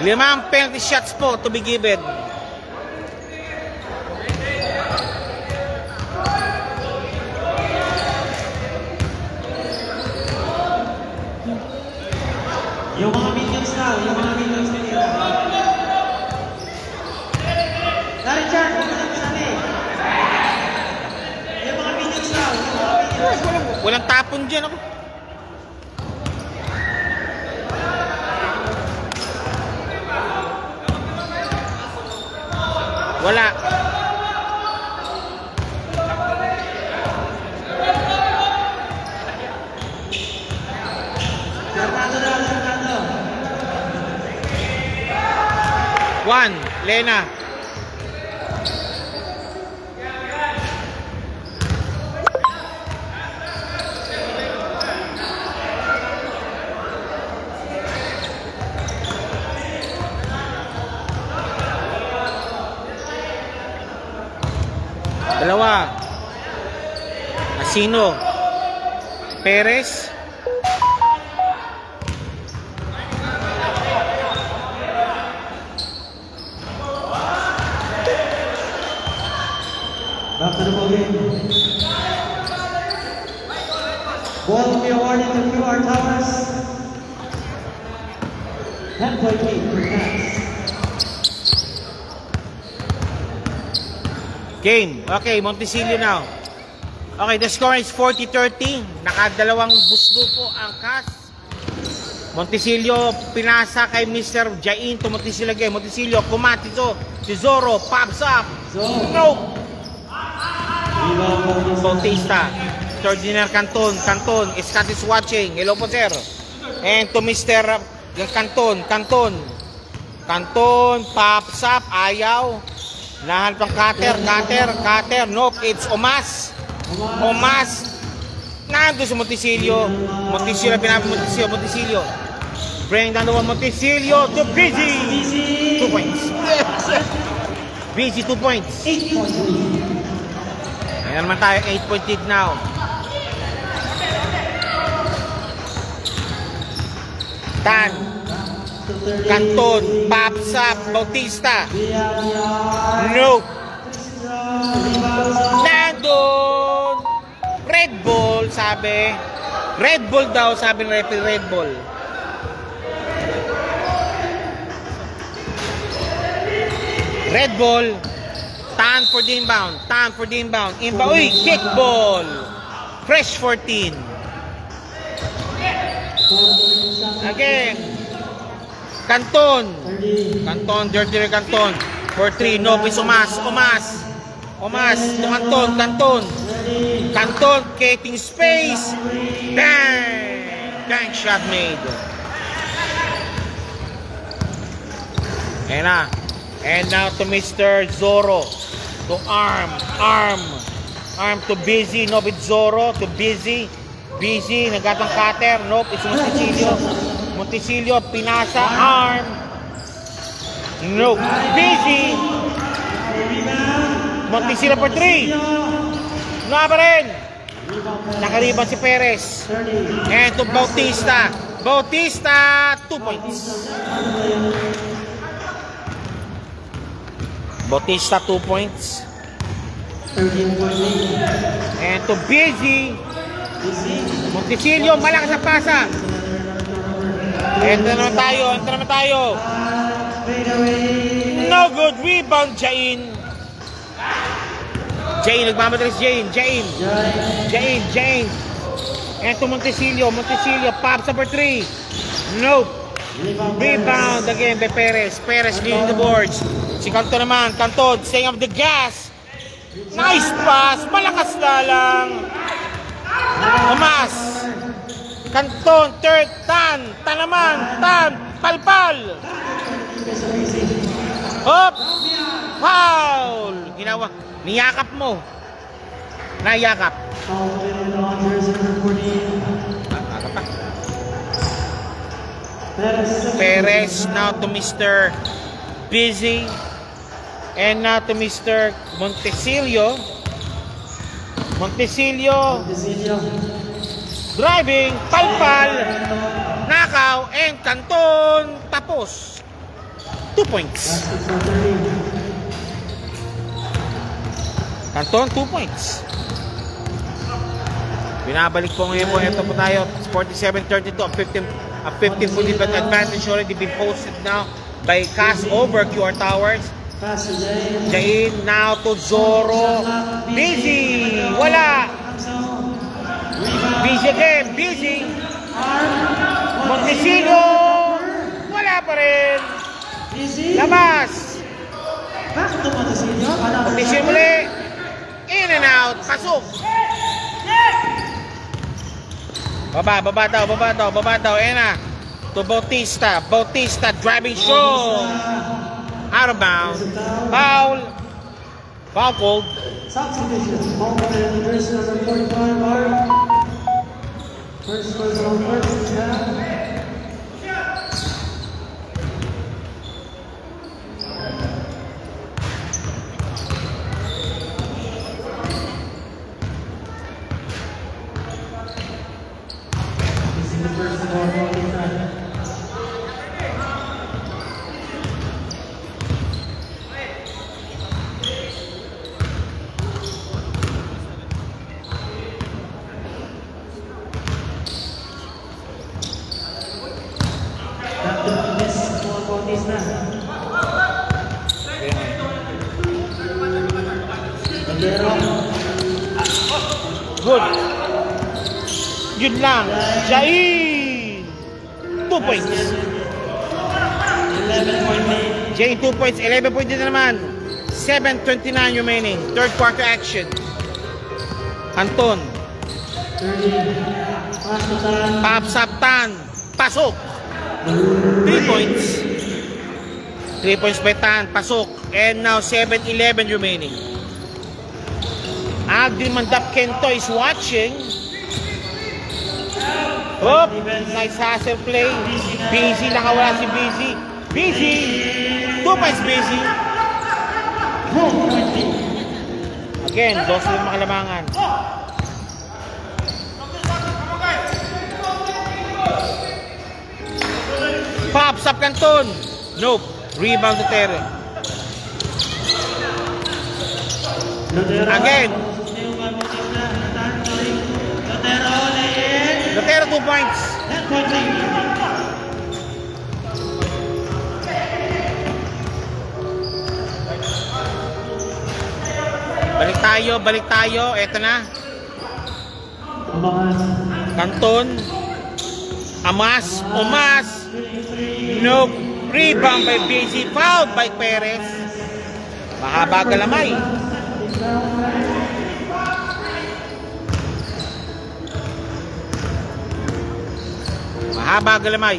5 penalty shots po to be given. Yung mga minions na nila. Dari Chan, ano na sabi? Yung mga minions na, Walang tapon dyan ako. Wala. Fernando. 1, Lena. Dalawa. Asino. Perez. Back to the ball game. Ball to be awarded to QR Towers. 10 point lead for Cats. Game. Okay, Montesillo now. Okay, the score is 40-30. Nakadalawang busdo po ang Cats. Montesillo pinasa kay Mr. Jain to Montesillo again. Montesillo, kumatiso. Si Zoro, pops up. No! Bautista. Ferdinand Canton. Scott is watching. Hello po, sir. And to Mr. Canton. Canton, pops up. Ayaw. Nahanap ng cutter. Nope, it's Omas. Nando sa Montesillo. Montesillo. Bring down the one. Montesillo to Busy. 2 points. Busy, 2 points. 8 point lead. Ayan naman tayo, 8 point lead now. Tan. Canton, pops up, Bautista. No. Nandun. Red ball, sabi. Red ball daw, sabi ng referee, red ball. Red ball. Tan for the inbound. Inbound. Uy, kickball. Fresh 14. Again. Canton, Dirty Canton. For 3, no, it's Omas. Canton, getting space. Bang shot made. And now to Mr. Zoro. To arm to Busy. No, it's Zoro to Busy. Nagatang cutter. Nope, it's Montesillo, pinasa, arm. Nope, Busy. Montesillo for 3. Nga pa rin. Nakariban si Perez. And to Bautista. 2 points. Bautista, 2 points. 13 point lead. And to Busy. Montesillo, malakas na pasa. Ito naman tayo. No good. Rebound, Jain. Nagmamadalas Jain. And to Montesillo, pops up for 3. Nope. Rebound again by Perez. Leading the boards. Si Canton naman. Staying up the gas. Nice pass. Malakas na lang. Omas. Canton, third, Tan naman, palpal. Hop! Foul! Ginawa, niyakap mo. Nayakap. Nayakap pa. Perez now to Mr. Busy. And now to Mr. Montecillo. Montecillo. Driving, palpal, nakaw, and Canton. Tapos. 2 points. Canton, 2 points. Binabalik po ngayon po. Ito po tayo. 47-32. A 15-point advantage already been posted now by Cass over QR Towers. Jain now to Zoro. Busy. Wala. Busy again. Busy. Montecillo. Wala pa rin. Labas. Montecillo muli. In and out. Pasok. Baba daw. Ayan na. To Bautista. Bautista driving show. Out of bounds. Foul. Foul called. Substitution. Ball in jersey number 45, Mark. First was on first down. This is the first ball on the time. Good. Yun lang. Jain. 2 points. 11.8. Jain 2 points. 11 points din naman. 7:29 remaining. Third quarter action. Anton. 30. Pasok. Papsaptan. Pasok. 3 points. 3 points by Tan. Pasok. And now 7:11 remaining. Aldrin Mandap Kento is watching. Oh, nice hustle play. Busy, nakawala si Busy. Busy. 2 points Busy. Again, 2 yung makalamangan. Pops up Canton. Nope. Rebound to Terre. Again. Lotero 2 points. Balik tayo. Eto na. Canton. Amas. Nope. Rebound by BC. Fouled by Perez. Mahaba galamay. Mahaba galamay.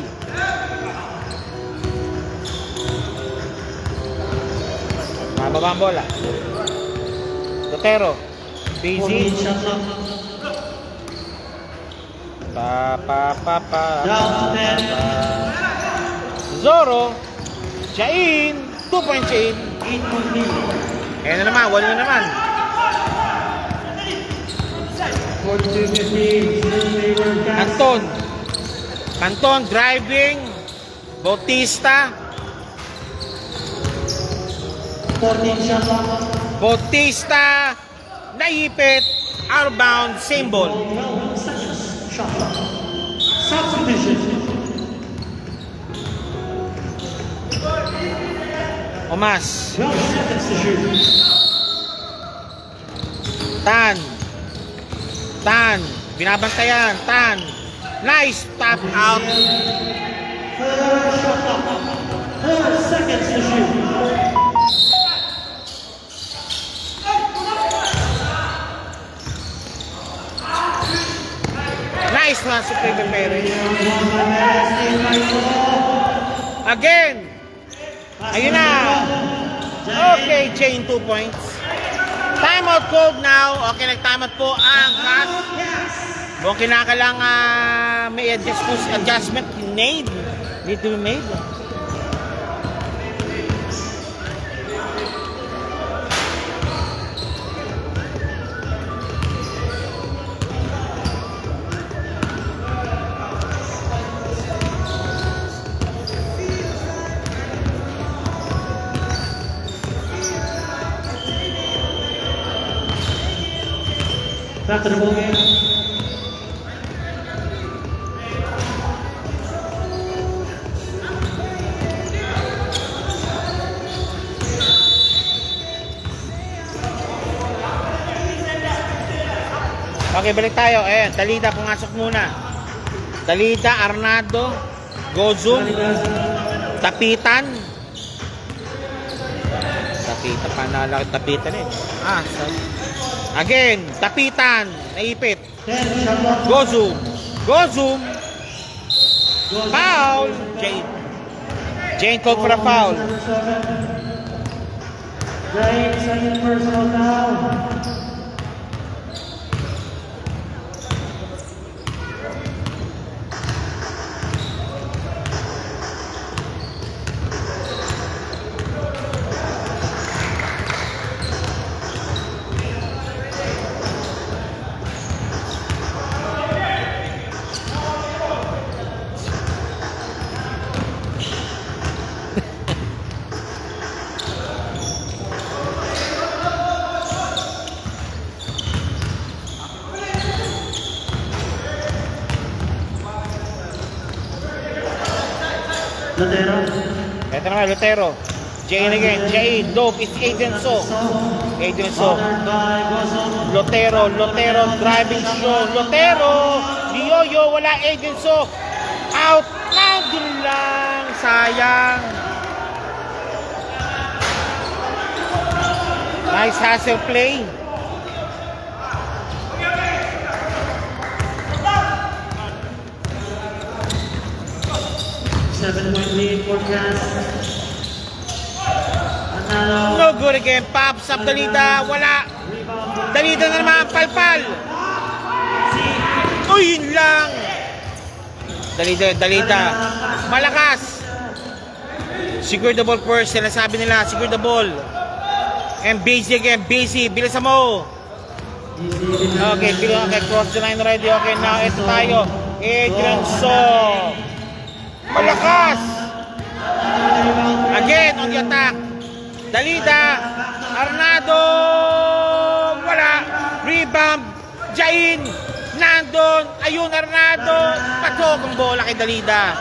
Mababa ang bola. Lotero. Busy. Zoro. Jain. 2 point Jain. Ayan na naman. Wala na naman. 42-50. Canton driving. Bautista. 14 shot clock. Bautista. Naipit. Out of bounds. Same ball. 12 seconds. Shot clock. Substitution. Omas. 12 seconds to shoot. Tan. Binabantayan. Tan. Nice tap out. Third shot clock. 4 seconds to shoot. Nice na si Pepe Perez. Again. Ayun na. Okay, Jain 2 points. Timeout called now. Okay, nag-timeout po ang Cass. Kung kinakalang may adjustment need to be made. Back to the ball game. Okay, balik tayo. Ayan, Dalida pumasok muna. Dalida, Arnado, Gozum, Tapitan. Tapitan, panalaki Tapitan eh. Again, Tapitan, naipit. 10 shot clock. Gozum, Gozum, foul. Jane called for a foul. Number 7. Jane, second personal foul. Lotero. Ito naman, Lotero. Jane again, Jane, Dope, it's Aiden So. Aiden So. Honored by Gozum. Lotero, driving show. Lotero, Dioyo, wala Aiden So. Out, nandun lang, sayang. Nice hustle play. Seven-point lead for Jazz. Analo. No good again, pops up Dalida, wala. Rebound. Dalida na naman, palpal. Uy, yun lang. Dalida. Malakas. Secure the ball first, sinasabi nila, secure the ball. And busy again, busy, bilisan mo. Okay, cross the line already. Okay, now ito tayo. Adrian So. Malakas. Again, on the attack. Dalida. Arnado. Wala. Rebound. Jain. Nandun. Ayun, Arnado. Patok ang bola kay Dalida.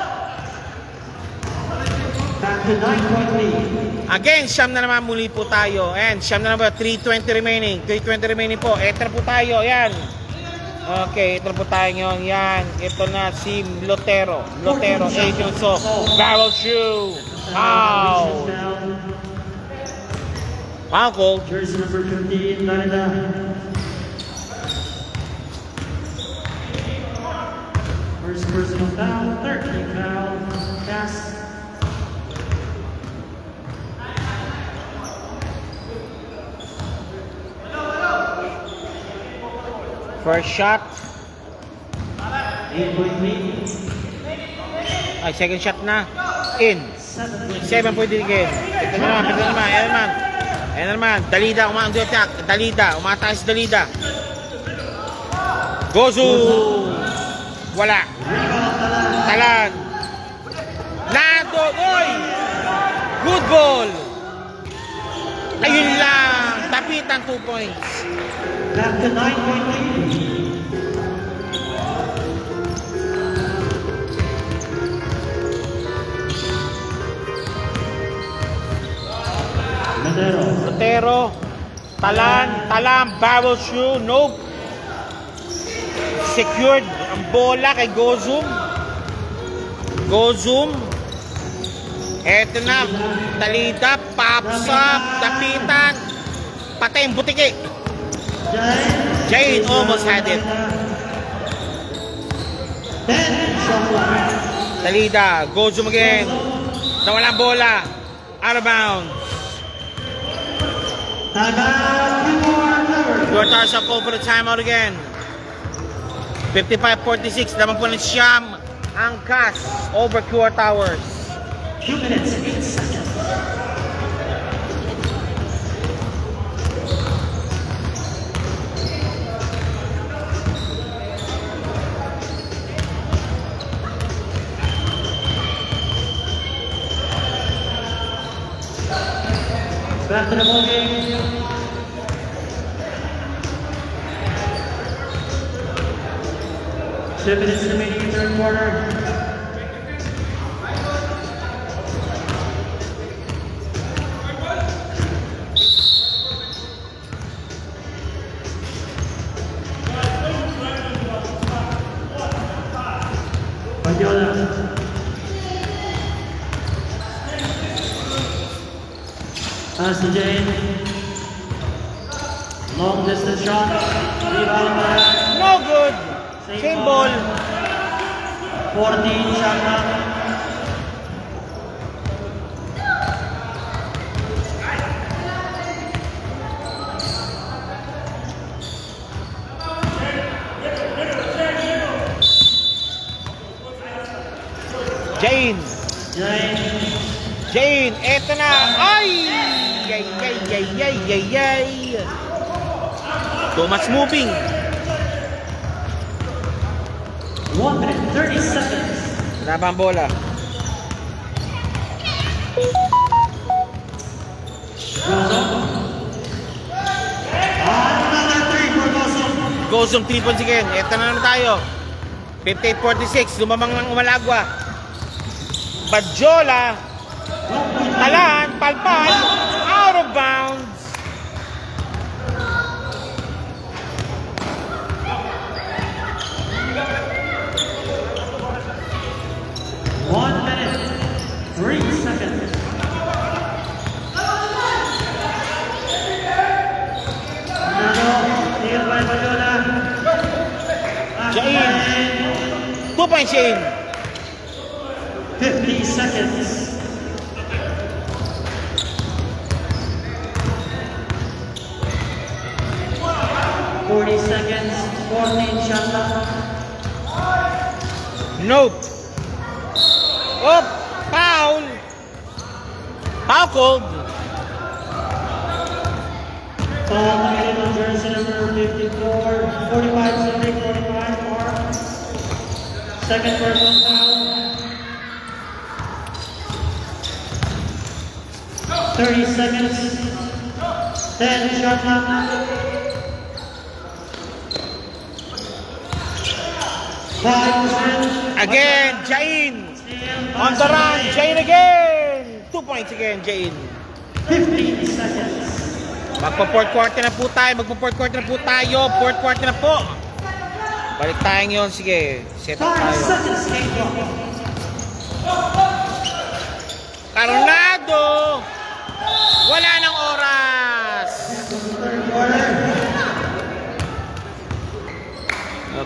Back to 9-point lead. Again, siyam na naman muli po tayo. And siyam na naman, 3:20 remaining. 3:20 remaining po. Eto na po tayo. Yan. Okay, ito na po tayo ngayon. Yan. Ito na si Lotero. Adrian So. Barrel shoe. Foul. Foul call. Jersey number 15, Dalida. First personal foul, 13 foul. Pass. First shot. 8-point lead. Ay, second shot na. In. 7-point lead again. Ito na naman. Ayan naman. Dalida, attack. Umatake si Dalida. Gozu. Wala. Talan. Nando. Oy! Good ball. Ayun lang. Tapitan 2 points. Back to 9-point lead. Lotero. Talan. Barrel shoe. Nope. Secured ang bola kay Gozum. Eto na. Dalida. Pops up. Tapitan. Patay ang butiki. Jane almost had it. 10 shot clock. Dalida. Gozum again. Nawala ang bola. Out of bounds. Quarters up over the timeout again. 55-46. Naman po ng Siyam ang cast over QR Towers. 2 minutes, 8 seconds. Back to the ball game. 2 minutes remaining in third quarter. Padiola. Pass to Jane. Long distance shot. Rebound by No good. Same ball. 14 shot clock. Jane. Jane. Jane, eto na. Ay! Yay, yay, yay, yay, yay, yay. Thomas moving. 1 minute 30 seconds. Wala ba ang bola? Gozo. Another 3 for Gozo. Goes yung 3 points again. Eto na naman tayo. 58-46. Lumamang ng Umalagwa. Badjola. Talan. Palpal. Out of bounds. One minute 3 seconds. Steal by Padiola. Jane. 2 points Jane. 50 seconds. Forty seconds. 14 shot clock. Nope. Oh, foul. Foul called. Foul committed on jersey number 54. 45, 70, 45. Mark. Second personal foul. 30 seconds. 10 shot clock. 5%. Again, Jain. On the run, Jain again. 2 points again, Jain. 15 seconds. Magpo-fourth quarter na po tayo. Magpo-fourth quarter na po tayo. Fourth quarter na po. Balik tayo ngayon. Sige, set up 5 tayo. seconds. Game clock. Carnado. Wala ng oras. Third quarter.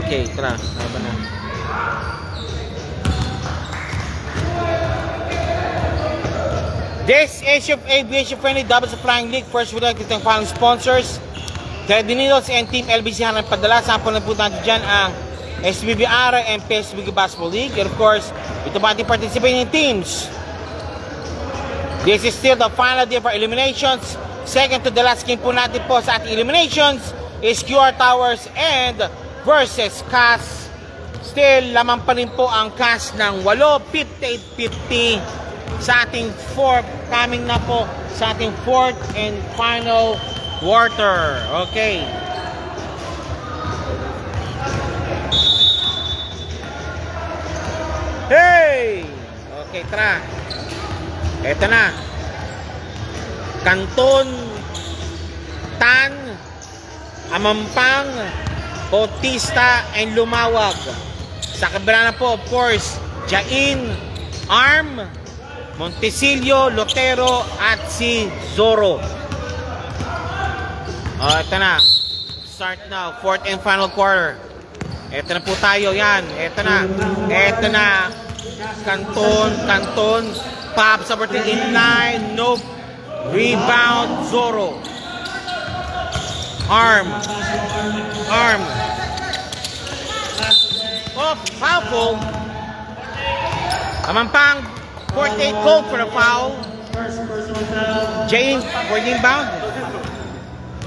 Okay, tara. Laban na. This Asia Aviation Friendly Doubles Flying League first would like to thank following sponsors. Teddy Needles and Team LBC Hanang Padala. Sample na po natin dyan ang SBB Ara and PSBG Basketball League. And of course, ito ba ating participating teams? This is still the final day of our eliminations. Second to the last game po natin po sa ating eliminations is QR Towers and versus CAS. Still, lamang pa rin po ang CAS ng 8, 58-50 sa ating fourth, coming na po sa ating fourth and final quarter. Okay. Hey! Okay, tara. Eto na. Canton, Tan, Amampang, Bautista, and Lumawag. Sa kabila na po, of course, Jain, Arm, Montesilio, Lotero, at si Zoro. Ito na. Start now. Fourth and final quarter. Ito na po tayo. Yan. Ito na. Ito na. Canton. Pops over to inline. Nope. Rebound. Zoro. Arm. Oh, foul pull. Amampang. 48 called for a foul. First personal foul. Jane, for the inbound.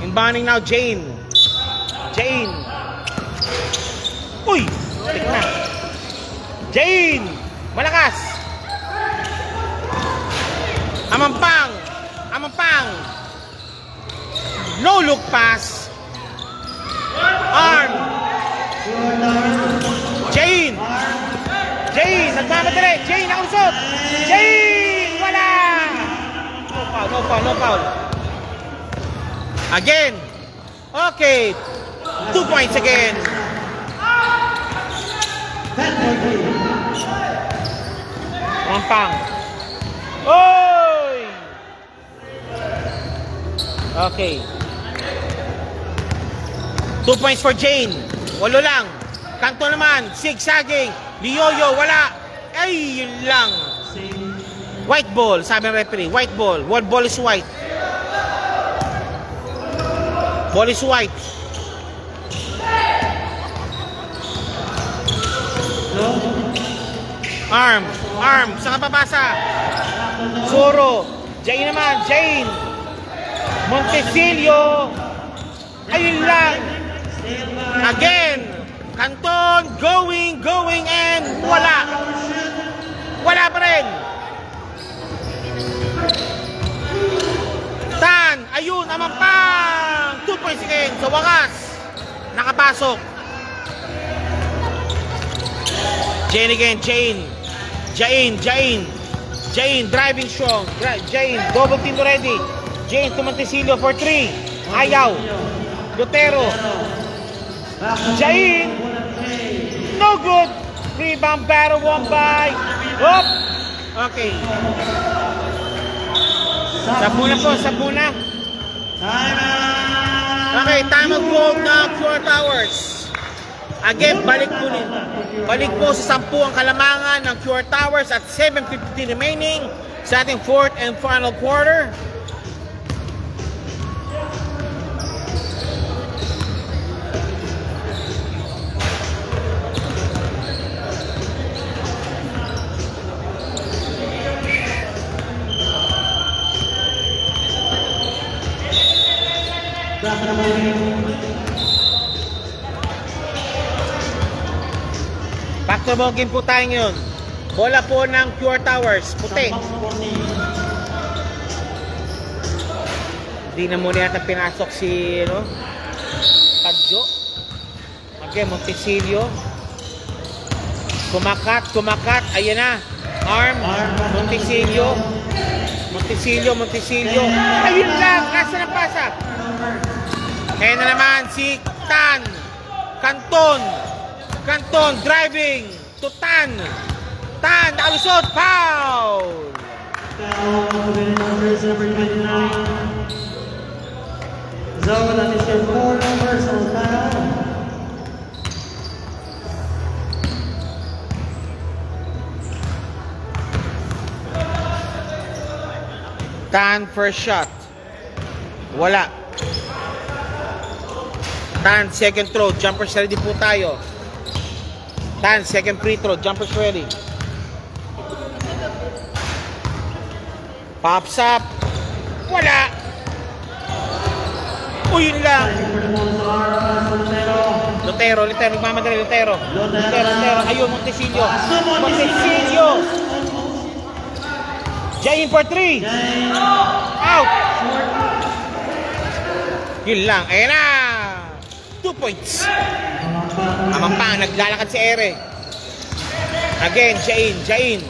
Inbounding now, Jane. Uy! Tik na. Jane! Malakas! Amampang! No look pass. Arm! Jane! nagmamadali. Jane, nakalusot. Jane, wala. No foul. Again. Okay. 2 points again. 10-14. Pampang. Oy! Okay. 2 points for Jane. 8 lang. Kanto naman. Zigzagging. Lioyo, wala. Ay, yun lang. White ball, sabi ng referee. White ball. One ball is white. Ball is white. Arm. Saan ka papasa? Zoro. Jane naman. Jane. Montecillo. Ayun lang. Again. Canton. Going. And wala. Wala pa rin. Tan. Ayun. Amampang. 2 points again. Sa wakas. Nakapasok. Jane again. Jane, driving strong. Jane, double team ready. Jane to Montecillo for 3. Ayaw. Lutero. Jane. No good. Rebound battle won by. Hop. Okay. Sabuna. Okay, time of gold na Pure Towers. Again, balik po sa 10 ang kalamangan ng Pure Towers at 7:50 remaining sa ating 4th and final quarter. Back-to-ball game po tayo ngayon. Bola po ng Pure Towers. Puti. Hindi na muna yata pinasok si Padjo. Again, Montecillo. Kumakat. Ayan na. Arm. Montecillo. Ayun lang. Nasa na pasa. Kaya na naman si Tan. Canton driving to Tan, nakalusot, foul! Zoe, that is your 4 numbers on foul. Tan first shot. Wala. Tan second throw. Jumpers ready po tayo. Tan, second free throw. Jumpers ready. Pops up. Wala. Yun lang. Lutero. Nagmamadali. Lutero. Ayun, Montecillo. Jane for 3. Out. Yun lang. Ayan na. 2 points. Amampang, naglalakad si Ere. Again, Jane.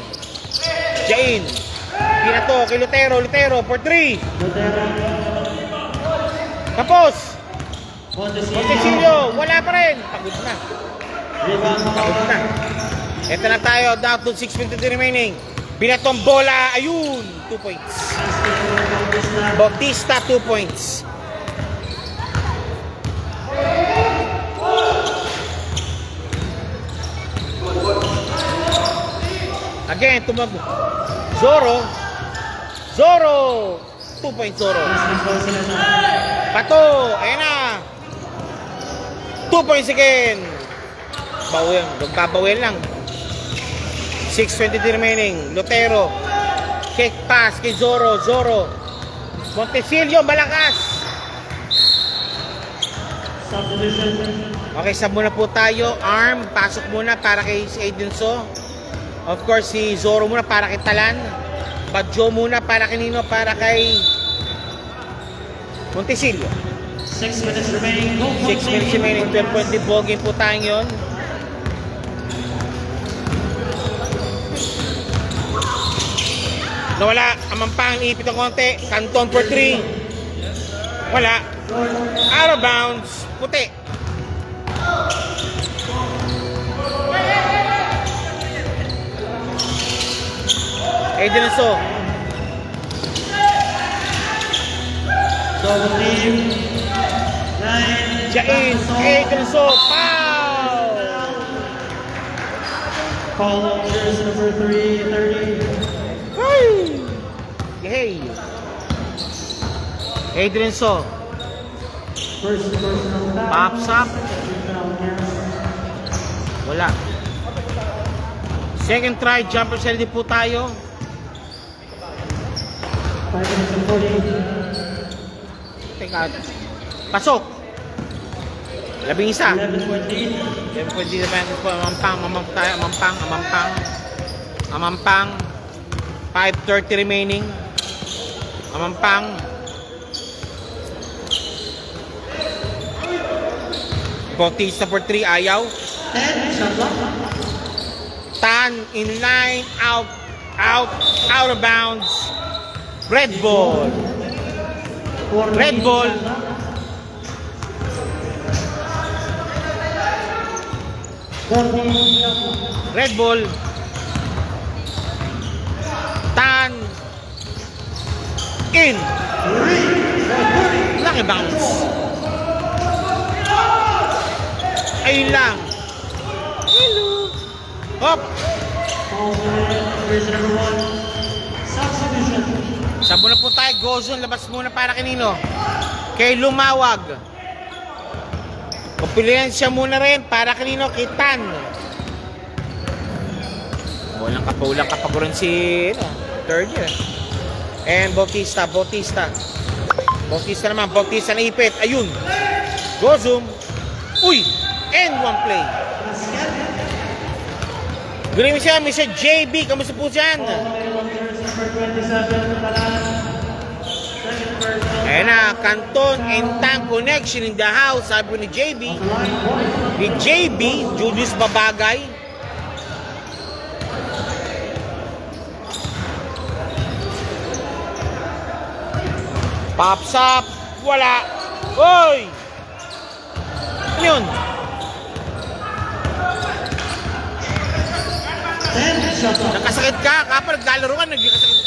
Pinato kay Lutero for 3. Tapos Montecillo, wala pa rin. Pagod na. Ito na tayo, down to 6:50 remaining. Binatong bola, ayun, 2 points. Bautista, 2 points. Again, Zoro, 2 points Zoro. Pato, ayan na. 2 points again. Magbabawian lang. 6:23 remaining. Lutero. Kick pass kay Zoro. Montecillo, malakas. Okay, sub muna po tayo. Arm, pasok muna para kay Aidenso. Of course, si Zoro muna para kay Talan. Badjo muna para kay Nino, para kay Montecillo. 6 minutes remaining. 6 minutes remaining. 12 point lead ball game po tayo yun. Nawala. Amampang, ipit ng konti. Canton for 3. Wala. Out of bounds. Puti. Aiden So. Double team. 9. Jain. Aiden So. Foul! Call on jersey number 3, 30. Hey. Adrian So. First personal foul. Pops up. Wala. Second try, jumper shell din po tayo. 5 minutes and 40. Teka. Pasok. 11 isa. 11:20. Then pwede naman po amampang. 5:30 remaining. Amampang. Bautista for 3, ayaw. 10. Shot block. Tan in line, out of bounds. Red ball. 14. Red ball. Shot block. 14. Shot block. Red ball. Tan. In. Laki bounce. Ayun lang. Hello. Hop. Jersey number 1. Substitution. Sabo na po tayo. Gozon. Labas muna para kanino. Kay Lumawag. Kompilensya muna rin para kanino. Kay Tan. Walang kapaguran si third year. And Bautista naman. Bautista na ipit. Ayun. Gozum. Uy. And one play. Basket. Good evening siya, Mr. JB. Kamusta po dyan? Call on jersey number 27. Talan. Second personal. Ayan na, Canton and Tang connection in the house. Sabi po ni JB. On the line, point. Ni JB, Julius Babagay. Pops up. Wala. Oy! Ano yun? 10. Shot block. Nakasakit ka. Kapag naglalaro ka, nagkasakit.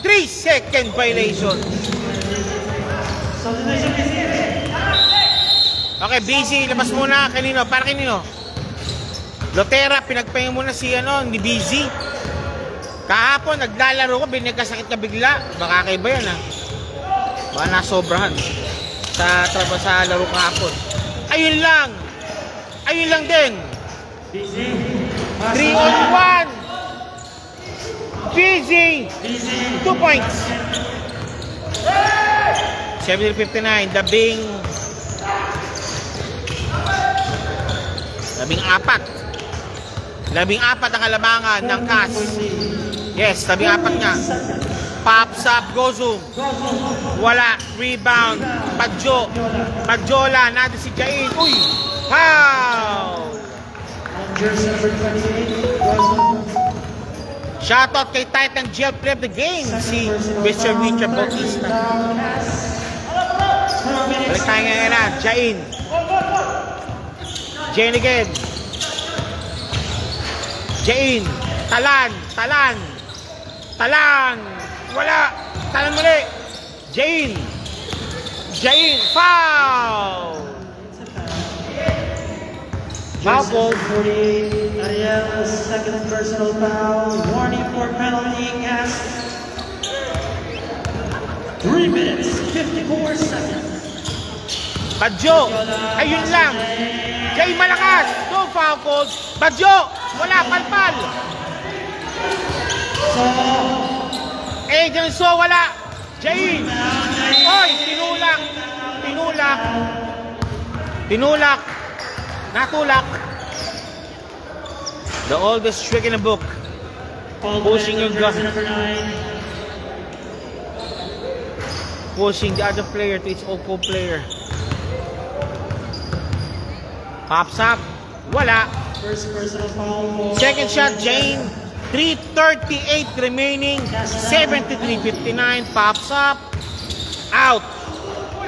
3-second violation. Substitution busy. Okay, busy. Labas muna. Kanino? Para kanino? Lotera, pinagpahinga muna si ni Busy. Kahapon, naglalaro ko, binagkasakit ka bigla. Baka kaiba yan, ha? Baka nasobrahan sa laro kahapon. Ayun lang. Ayun lang din. Busy. 3 on 1. Busy. Busy. 2 points. 7:59. Labing apat ang kalamangan ng CAS. Yes, 14 nga. Pops up, Gozum. Wala. Rebound. Padjola. Natin si Jain. Uy! Foul! Jersey number 28. Gozum. Shoutout kay Titan Gel Play of the Game, si Mr. Richard Bautista. Balik tayo ngayon na. Jain. Jain again. Jain. Talan. Wala. Talan muli. Jain. Foul! Jersey number 48. Ariel, second personal foul. Warning for penalty cast. 3 minutes, 54 seconds. Badjo. Ayun lang. Jay malakas. No foul calls. Badjo. Wala. Palpal. So, Agent So wala. Jain. Oy, tinulak. Natulak. The oldest trick in the book. Pushing your gun. jersey number 9. Pushing the other player to its own co-player. Pops up. Wala. First personal foul. Second shot, Jane. 3:38 remaining. 73-59. Pops up. Out.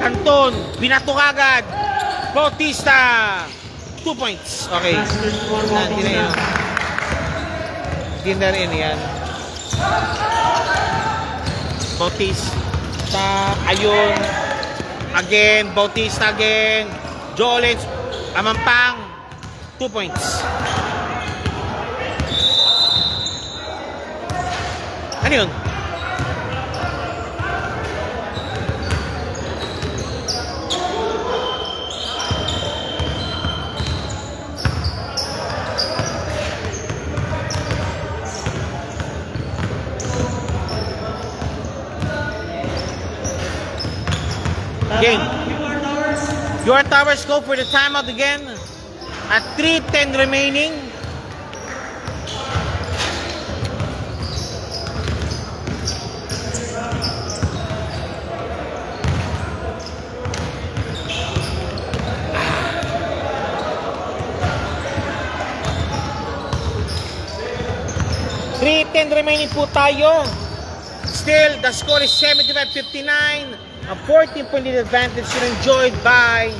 Canton. Binato kagad. Bautista. 2 points. Okay. Hindi na yun. Hindi na rin yan. Bautista. Ayun. Again. Bautista again. Jolens. Amampang. 2 points. Ano yun? Game. Your Towers go for the timeout again at 3:10 remaining. Remaining po tayo. Still, the score is 75-59. A 14-point lead advantage enjoyed by,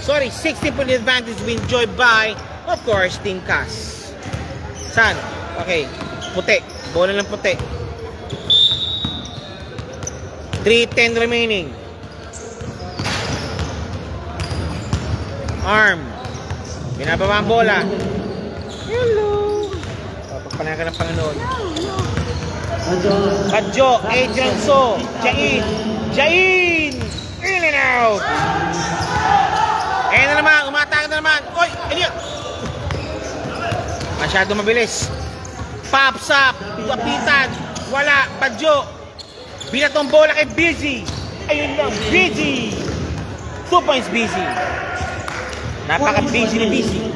16-point lead advantage enjoyed by, of course, Team Cass. Saan? Okay. Puti. Bola ng puti. 3:10 remaining. Arm. Binababa ang bola. Hello. Papagpanakan ng Panginoon. Badjo, Adrian So, Jain, in and out. Ayan na naman, umatake na naman. Oy, ayun. Masyado mabilis. Pops up, kapitan, wala, Badjo. Binatong bola kay Busy. Ayun lang, Busy. 2 points Busy. Napaka-busy ni Busy.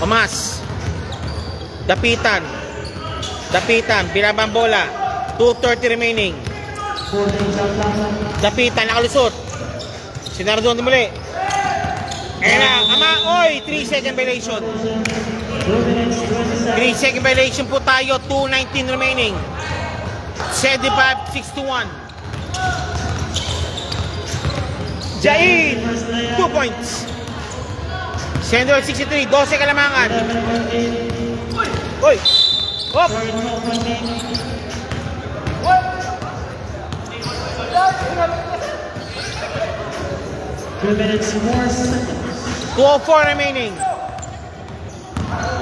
Omas. Dapitan, binabang bola. 2:30 remaining. Dapitan, nakalusot. Sinardon muli. Ayan na, oy, 3-second violation. 3-second violation po tayo. 2:19 remaining. 75-61. Jain, 2 points. Sender 63, 12 kalamangan. Oy! Hop! 2:04 remaining.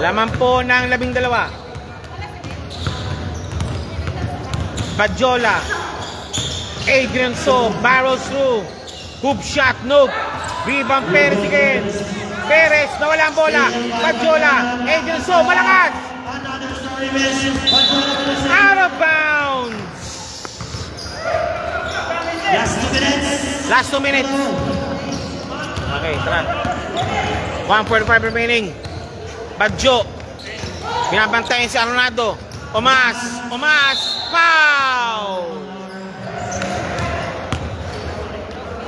Laman po ng 12. Badjola. Adrian So, barrels through. Hoop shot, nope. Rebound Perez again. Perez, nawala ang bola. Badjola. Adrian So, malakas. Out of bounds. Last 2 minutes. Okay, tara. 1:45 remaining. Badjo. Binabantayan si Aronado. Omas. Foul.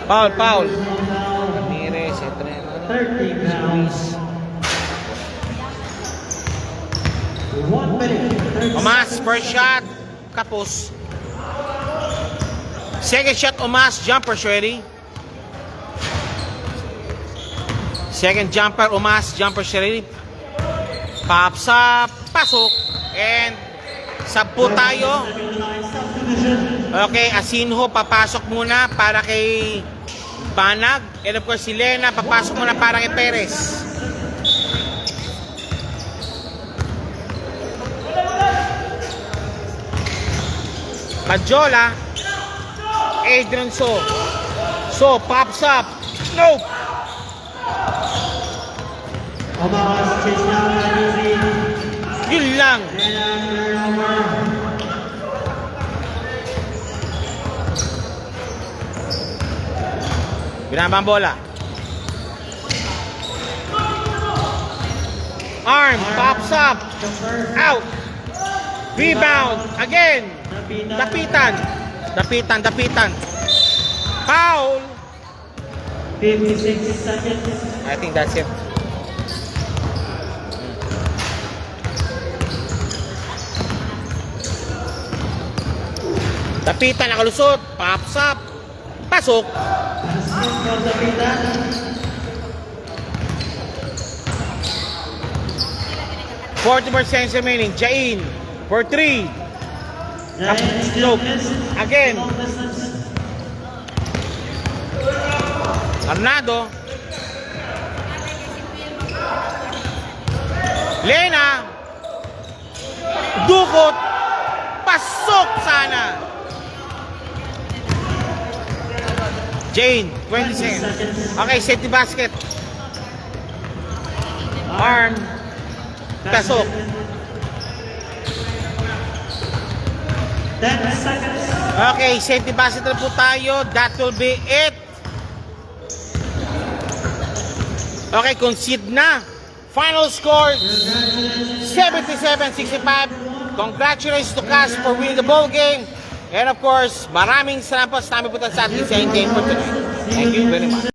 Foul. Ramirez, ito na yun. 30 pounds. 1 minute. Omas, first shot. Kapos. Second shot, Omas. Jumper, ready. Second jumper, Omas. Jumper, ready. Pops up. Pasok. And sub po tayo. Okay, Asinho papasok muna para kay Banag. And of course, si Lena papasok muna para kay Perez. Badjola. Adrian So. So, pops up. Nope. Omas chase down by Busy. Yun lang. Binabang bola. Arm, pops up. Out. Rebound. Again. Dapitan. Foul. 56 seconds. I think that's it. Tapitan, nakalusot. Pops up. Pasok. Basket for Dapitan. %40 remaining. Jain for 3. Giant still missed. Again. Long distance. Arnado. Lena. Dukot. Pasok sana. Jane, 20 seconds. Okay, safety basket. Arm. Pasok. 10 seconds. Okay, safety basket na po tayo. That will be it. Okay, concede na. Final score, 77-65. Congratulations to Cash for winning the ball game. And of course, maraming salamat sa aming punta sa ating game for tonight. Thank you very much.